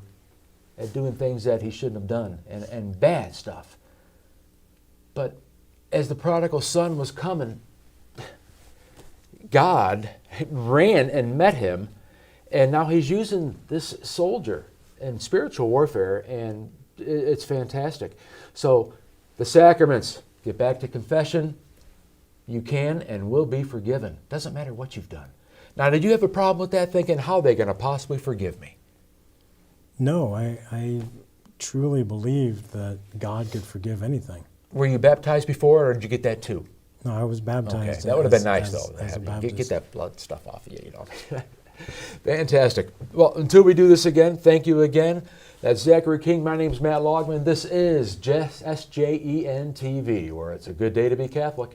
at doing things that he shouldn't have done and bad stuff. But as the prodigal son was coming, God ran and met him, and now he's using this soldier in spiritual warfare, and it's fantastic. So the sacraments, get back to confession. You can and will be forgiven. Doesn't matter what you've done. Now, did you have a problem with that, thinking, how are they going to possibly forgive me?
No, I truly believed that God could forgive anything.
Were you baptized before, or did you get that too?
No, I was baptized.
Okay, that would have been nice,
as
though.
a Baptist.
Get that blood stuff off of you, Fantastic. Well, until we do this again, thank you again. That's Zachary King. My name's Matt Logman. This is SJEN TV, where it's a good day to be Catholic.